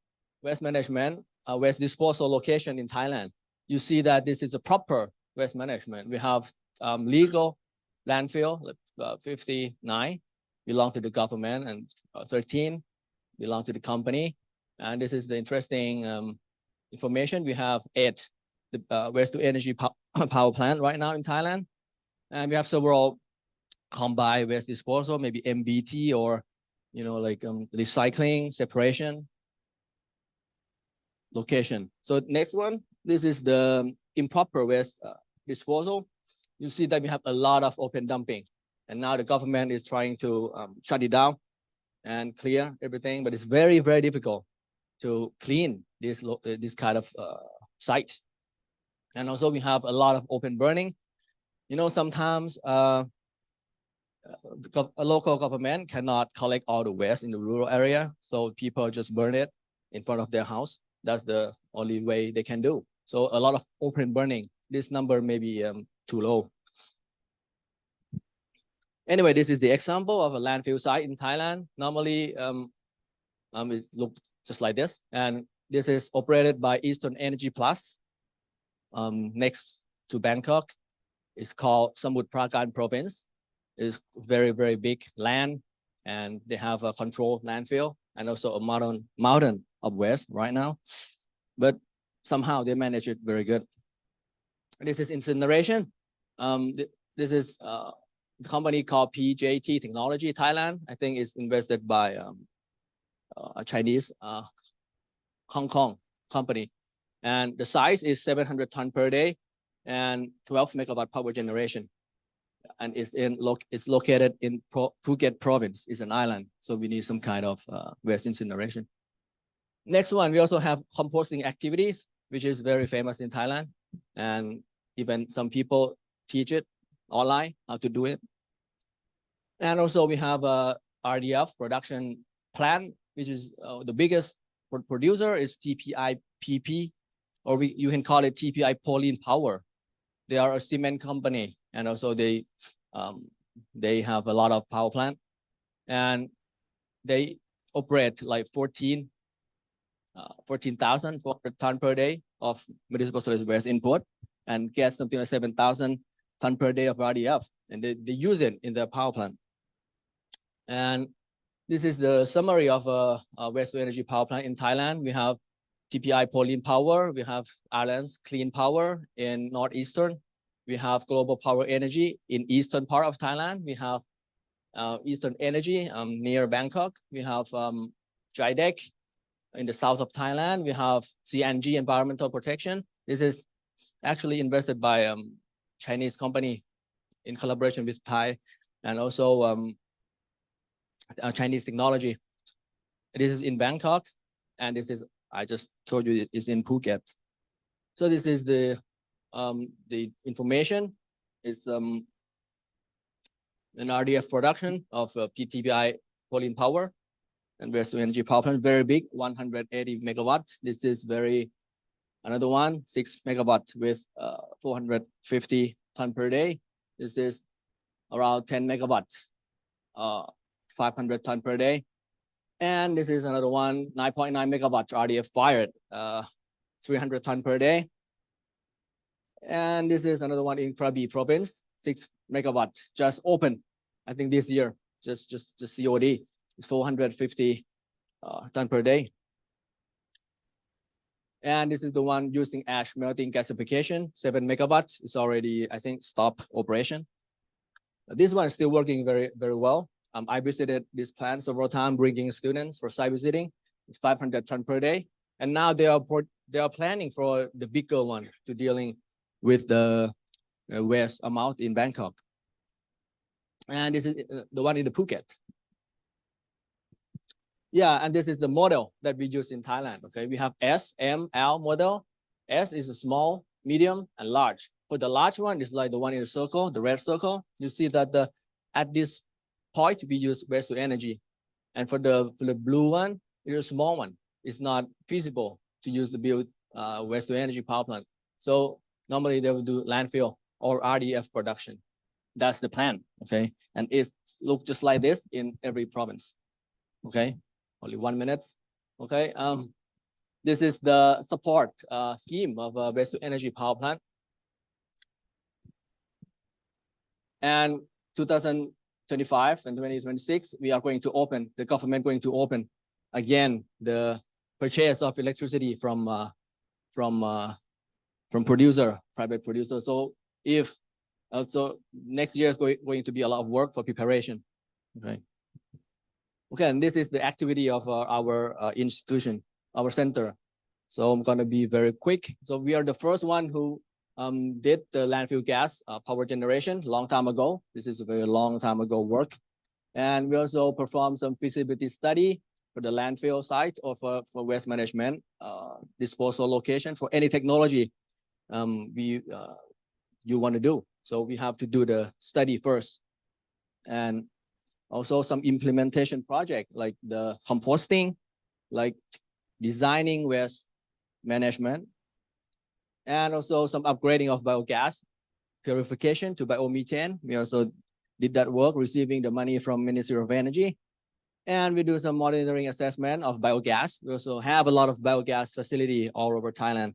waste management, waste disposal location in Thailand. You see that this is a proper waste management. We have legal landfill, 59 belong to the government, and 13 belong to the company. And this is the interesting information. We have 8 waste to energy power plant right now in Thailand, and we have several combined waste disposal, maybe MBT or like recycling, separation location. So next one, this is the improper waste disposal. You see that we have a lot of open dumping, and now the government is trying to shut it down and clear everything, but it's very, very difficult to clean this kind of sites. And also we have a lot of open burning. Sometimes a local government cannot collect all the waste in the rural area, so people just burn it in front of their house. That's the only way they can do. So a lot of open burning. This number may be too low. Anyway, this is the example of a landfill site in Thailand. Normally, it looks just like this, and this is operated by Eastern Energy Plus. Next to Bangkok, it's called Samut Prakan Province. It's very, very big land, and they have a controlled landfill and also a mountain of waste right now. But somehow they manage it very good. This is incineration. This is the company called PJT Technology Thailand. I think it's invested by a Chinese Hong Kong company. And the size is 700 tons per day and 12 megawatt power generation. And it's located in Phuket province. It's an island, so we need some kind of waste incineration. Next one, we also have composting activities, which is very famous in Thailand, and even some people teach it online how to do it. And also we have a RDF production plant, which is the biggest producer is TPI PP, or you can call it TPI Poline Power. They are a cement company, and also they have a lot of power plant, and they operate like 14,400 tons per day of municipal solid waste input, and get something like 7,000 tons per day of RDF, and they use it in their power plant. And this is the summary of a waste to energy power plant in Thailand. We have TPI Poline Power, we have Alliance Clean Power in northeastern, we have Global Power Energy in eastern part of Thailand, we have Eastern Energy near Bangkok, we have JIDEC in the south of Thailand, we have CNG Environmental Protection. This is actually invested by Chinese company in collaboration with Thai, and also Chinese technology. This is in Bangkok, and this is, I just told you, is in Phuket. So this is the information. It's an RDF production of PTPI Poline Power and waste to energy power plant, very big, 180 megawatts. This is another one, 6 megawatts with 450 ton per day. This is around 10 megawatts. 500 tons per day. And this is another one, 9.9 megawatts RDF fired, 300 tons per day. And this is another one in Krabi province, 6 megawatts, just open, I think this year, just COD, it's 450 tons per day. And this is the one using ash melting gasification, 7 megawatts. It's already, I think, stopped operation. This one is still working very, very well. I visited this plant several times, bringing students for site visiting. It's 500 tons per day. And now they are planning for the bigger one to dealing with the waste amount in Bangkok. And this is the one in the Phuket. Yeah, and this is the model that we use in Thailand. Okay, we have S, M, L model. S is a small, medium, and large. For the large one, it's like the one in the circle, the red circle. You see that at this point we use waste to energy, and for the blue one, it's a small one. It's not feasible to use the build waste to energy power plant. So normally they will do landfill or RDF production. That's the plan. Okay, and it looks just like this in every province. Okay. Only 1 minute. Okay. This is the support scheme of waste to energy power plant. And 2025 and 2026, we are going to open, the government going to open again the purchase of electricity from producer, private producer. So if also next year is going to be a lot of work for preparation. Okay. Okay, and this is the activity of our institution, our center. So I'm going to be very quick. So we are the first one who did the landfill gas power generation long time ago. This is a very long time ago work. And we also performed some feasibility study for the landfill site or for waste management disposal location for any technology you want to do. So we have to do the study first. And also some implementation project like the composting, like designing waste management, and also some upgrading of biogas, purification to biomethane. We also did that work, receiving the money from Ministry of Energy. And we do some monitoring assessment of biogas. We also have a lot of biogas facility all over Thailand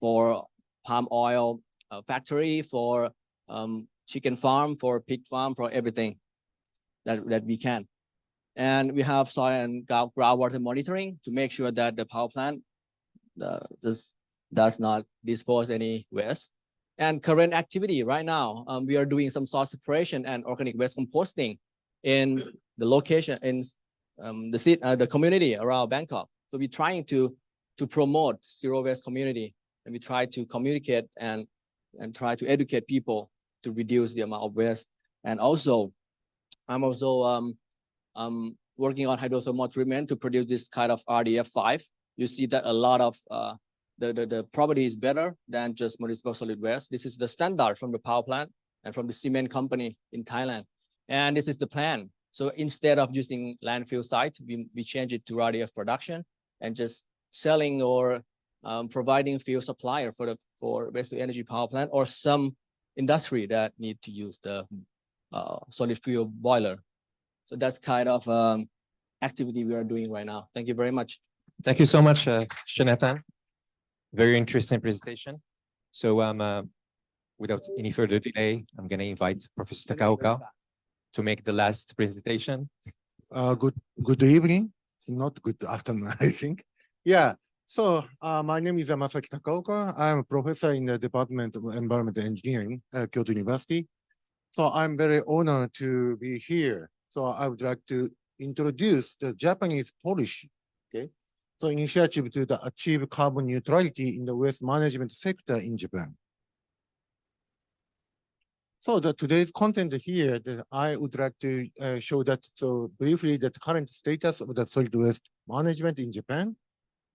for palm oil factory, for chicken farm, for pig farm, for everything that we can. And we have soil and groundwater monitoring to make sure that the power plant just does not dispose any waste. And current activity right now, we are doing some soil separation and organic waste composting in the location in the community around Bangkok. So we're trying to promote zero waste community, and we try to communicate and try to educate people to reduce the amount of waste. And also, I'm also working on hydrothermal treatment to produce this kind of RDF5. You see that a lot of the property is better than just municipal solid waste. This is the standard from the power plant and from the cement company in Thailand. And this is the plan. So instead of using landfill site, we change it to RDF production and just selling or providing fuel supplier for waste to energy power plant or some industry that need to use the solid fuel boiler. So that's kind of activity we are doing right now. Thank you very much. Thank you so much, Jonathan. Very interesting presentation. So without any further delay, I'm going to invite Professor Takaoka to make the last presentation. Good evening. It's not good afternoon, I think. Yeah. So my name is Masaki Takaoka. I'm a professor in the Department of Environmental Engineering at Kyoto University. So I'm very honored to be here. So I would like to introduce the Japanese policy, okay? So initiative to achieve carbon neutrality in the waste management sector in Japan. So today's content here that I would like to show that so briefly the current status of the solid waste management in Japan.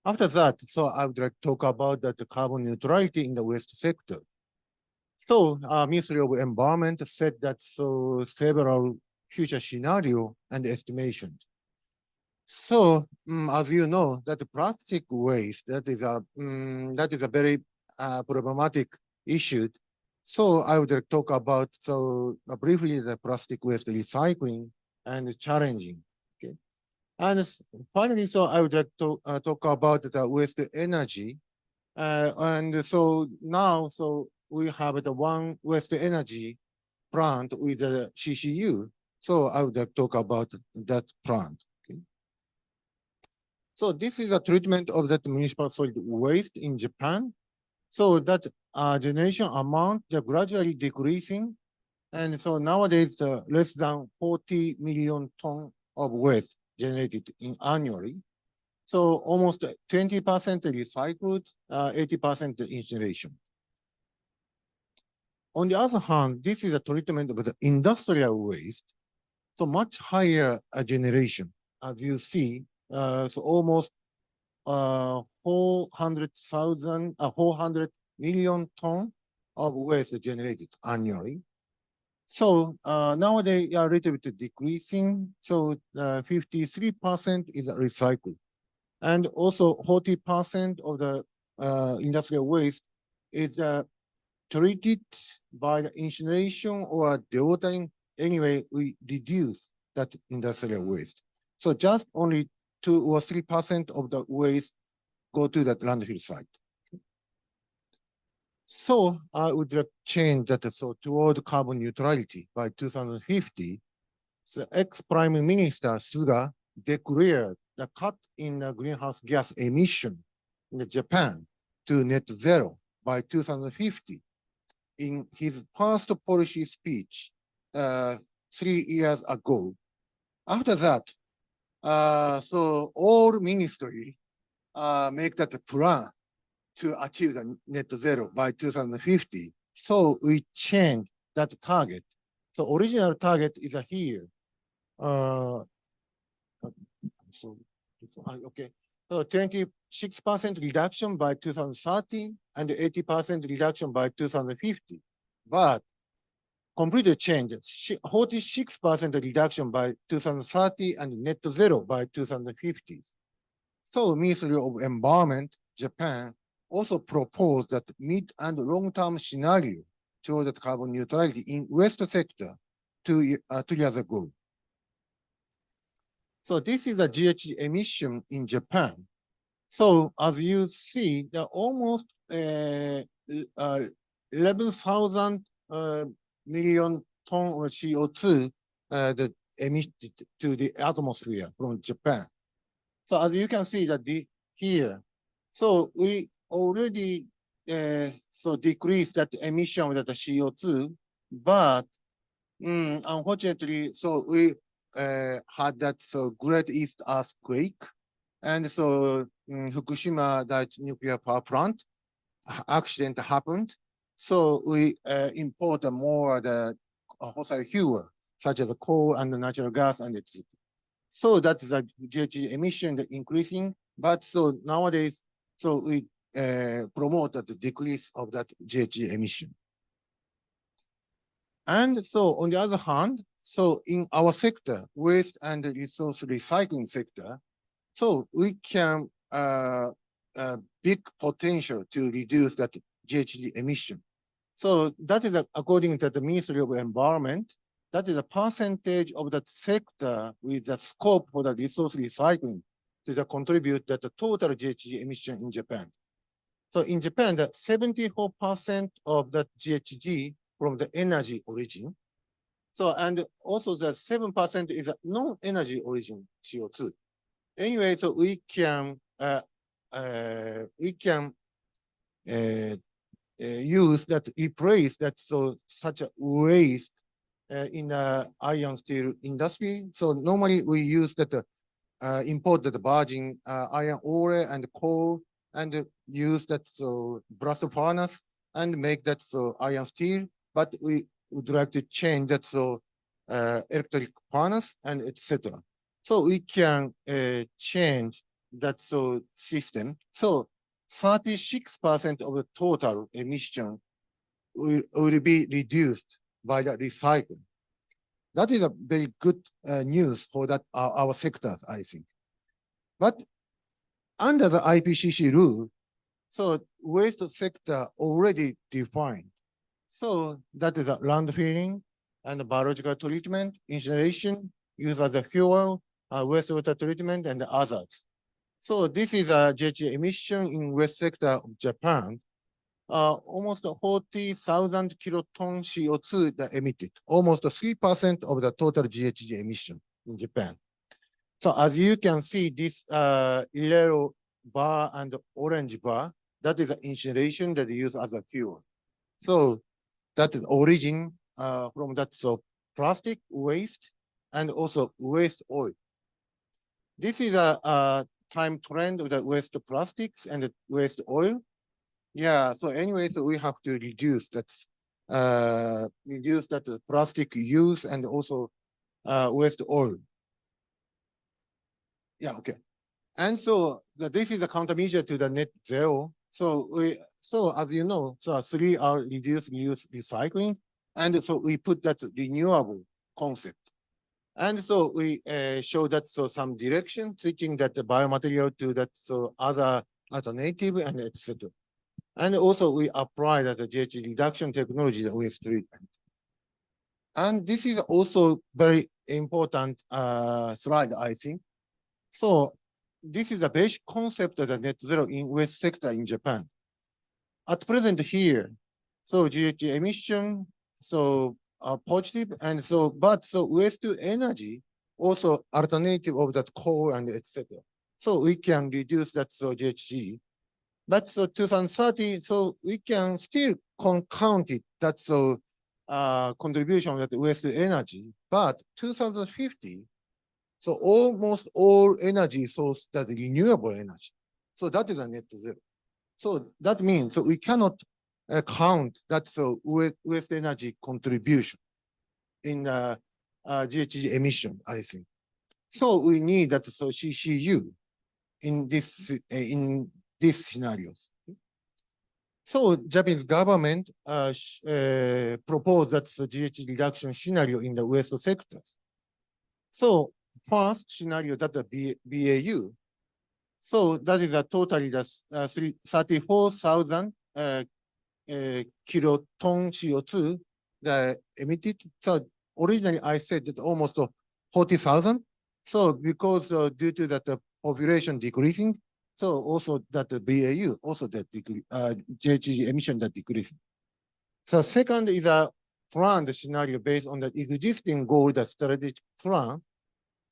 After that, so I would like to talk about the carbon neutrality in the waste sector. So Ministry of Environment said that so several future scenario and estimation. So as you know, that the plastic waste that is a very problematic issue. So I would like to talk about so briefly the plastic waste recycling and challenging. Okay, and finally, so I would like to talk about the waste energy, and so now, so we have the one waste energy plant with the CCU. So I would like to talk about that plant. Okay. So this is a treatment of that municipal solid waste in Japan. So that generation amount is gradually decreasing. And so nowadays, less than 40 million tons of waste generated annually. So almost 20% recycled, 80% incineration. On the other hand, this is a treatment of the industrial waste. So much higher generation, as you see, so almost 400 million tons of waste generated annually. So nowadays, a little bit decreasing. So 53% is recycled. And also 40% of the industrial waste is treated by the incineration or dewatering. Anyway, we reduce that industrial waste. So just only 2 or 3% of the waste go to that landfill site. So I would like to change that so toward carbon neutrality by 2050. So ex-Prime Minister Suga declared the cut in the greenhouse gas emission in Japan to net zero by 2050 in his first policy speech 3 years ago. After that, so all ministry make that plan to achieve the net zero by 2050. So we changed that target. So original target is here. Okay. So 26% reduction by 2030 and 80% reduction by 2050. But completely changed, 46% reduction by 2030 and net zero by 2050. So Ministry of Environment, Japan, also proposed that mid and long-term scenario toward the carbon neutrality in waste sector 2 years ago. So this is the GHG emission in Japan. So as you see, there are almost 11,000 million tons of CO2 that emitted to the atmosphere from Japan. So as you can see that here, so we already so decreased that emission of the CO2, but unfortunately, so we had that so Great East earthquake, and so Fukushima that nuclear power plant accident happened. So we import more the fossil fuel such as coal and natural gas and etc. So that is the GHG emission increasing, but so nowadays, so we promote the decrease of that GHG emission. And so on the other hand, so in our sector, waste and resource recycling sector, so we can big potential to reduce that GHG emission. So that is according to the Ministry of Environment, that is a percentage of that sector with the scope for the resource recycling to the contribute that the total GHG emission in Japan. So in Japan, that 74% of that GHG from the energy origin. So, and also the 7% is a non-energy origin CO2. Anyway, so we can use that, replace that, so such a waste in the iron steel industry. So normally we use that import the virgin iron ore and coal and use that so blast furnace and make that so iron steel. But we would like to change that so electric furnace and etc. So we can change that so system. So 36% of the total emission will be reduced by the recycling. That is a very good news for that our sectors, I think. But under the IPCC rule, so waste sector already defined. So that is a landfilling and biological treatment, incineration, used as a fuel, wastewater treatment, and others. So this is a GHG emission in west sector of Japan. Almost 40,000 kiloton CO2 that emitted, almost 3% of the total GHG emission in Japan. So as you can see, this yellow bar and orange bar, that is the insulation that is used as a fuel. So that is origin from that plastic waste and also waste oil. This is a time trend of the waste plastics and the waste oil. Yeah, so anyway, so we have to reduce that plastic use and also waste oil. Yeah, okay. And so this is a countermeasure to the net zero. So as you know, so 3 are reduce, reuse, recycling. And so we put that renewable concept. And so we show that some direction, switching that the biomaterial to that other alternative and etc. And also we apply that the GHG reduction technology that waste treatment. And this is also very important slide, I think. So this is a basic concept of the net zero in waste sector in Japan. At present here, so GHG emission, so positive, and so waste to energy also alternative of that coal and etc. So we can reduce that GHG. But 2030, so we can still count it. That's contribution of that waste to energy. But 2050, so almost all energy source that renewable energy. So that is a net zero. So that means so we cannot count that waste energy contribution in GHG emission, I think. So we need that CCU in these scenarios. So Japanese government proposed that the GHG reduction scenario in the waste sectors. So first scenario that the BAU. So that is a totally 34,000 kiloton CO2 that emitted. So originally I said that almost 40,000. So because due to that population decreasing, so also that the BAU also that GHG emission that decreasing. So second is a planned scenario based on the existing goal, the strategic plan.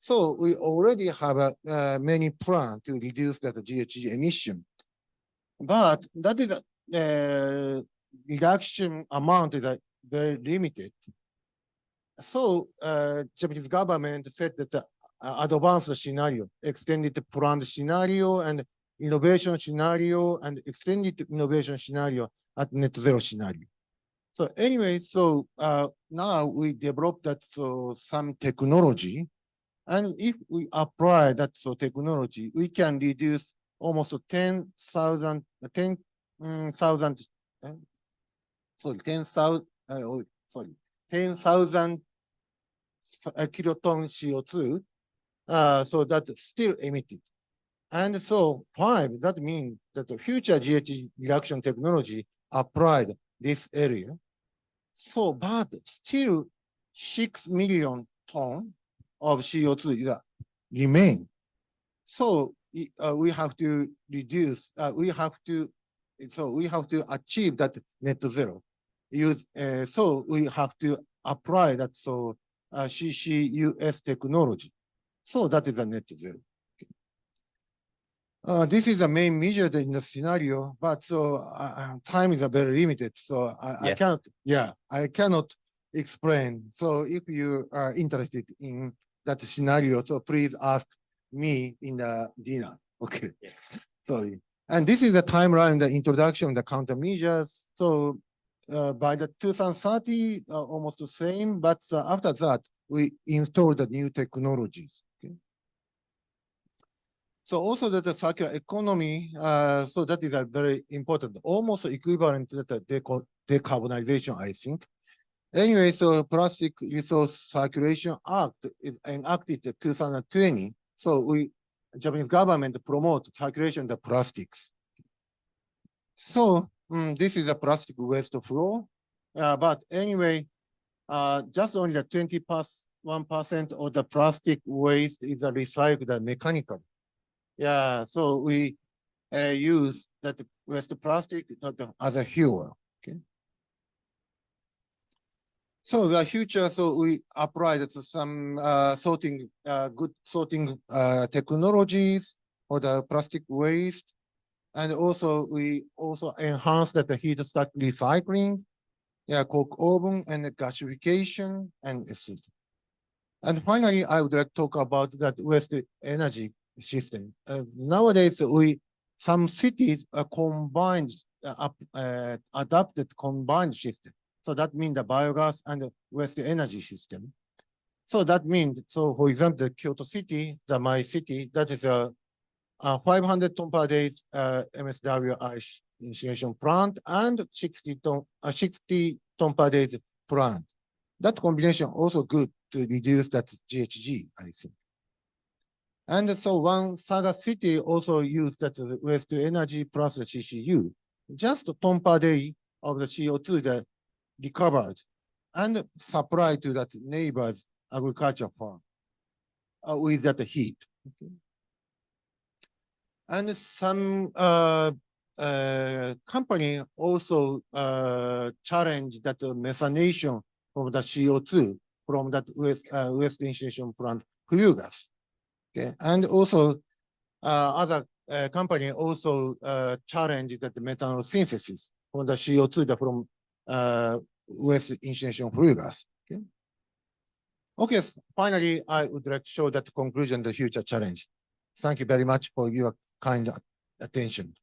So we already have many plans to reduce that GHG emission, but that is reduction amount is very limited. So Japanese government said that the advanced scenario, extended planned scenario, and innovation scenario, and extended innovation scenario at net zero scenario. So anyway, so now we developed that some technology. And if we apply that technology, we can reduce almost 10,000 kiloton CO2. So that's still emitted. And so 5, that means that the future GHG reduction technology applied this area. So, but still 6 million tons of CO2 remain. So we have to reduce, we have to achieve that net zero. So we have to apply that CCUS technology. So that is a net zero. This is the main measure in the scenario, but time is very limited. So I cannot explain. So if you are interested in that scenario, so please ask me in the dinner. Okay. Yeah. Sorry. And this is the timeline, the introduction, the countermeasures. So by the 2030, almost the same, but after that, we install the new technologies. Okay. So also that the circular economy, so that is a very important, almost equivalent to the decarbonization, I think. Anyway, so Plastic Resource Circulation Act is enacted in 2020. So Japanese government promote circulation of the plastics. So this is a plastic waste flow. But anyway, just only the 21% 91% of the plastic waste is recycled mechanically. Yeah, so we use that waste plastic as a fuel. Okay. So the future, so we applied some good sorting technologies for the plastic waste, and also we also enhanced the heat stack recycling, yeah, coke oven and gasification, and etc. And finally, I would like to talk about that waste energy system. Nowadays, some cities combined, adopted combined system. So that means the biogas and waste energy system. So that means, so for example, the Kyoto City, my city, that is a 500 ton per day MSWI incineration plant and 60 ton per day plant. That combination also good to reduce that GHG, I think. And so one Saga city also used that waste to energy plus the CCU, just a ton per day of the CO2 that recovered and supplied to that neighbor's agriculture farm with that heat. Okay. And some company also challenged that methanation from the CO2 from that waste incineration plant flue gas. Okay, and also other company also challenged that the methanol synthesis from the CO2 from waste incineration flue gas. Okay. Okay. Finally, I would like to show that conclusion, the future challenge. Thank you very much for your kind attention.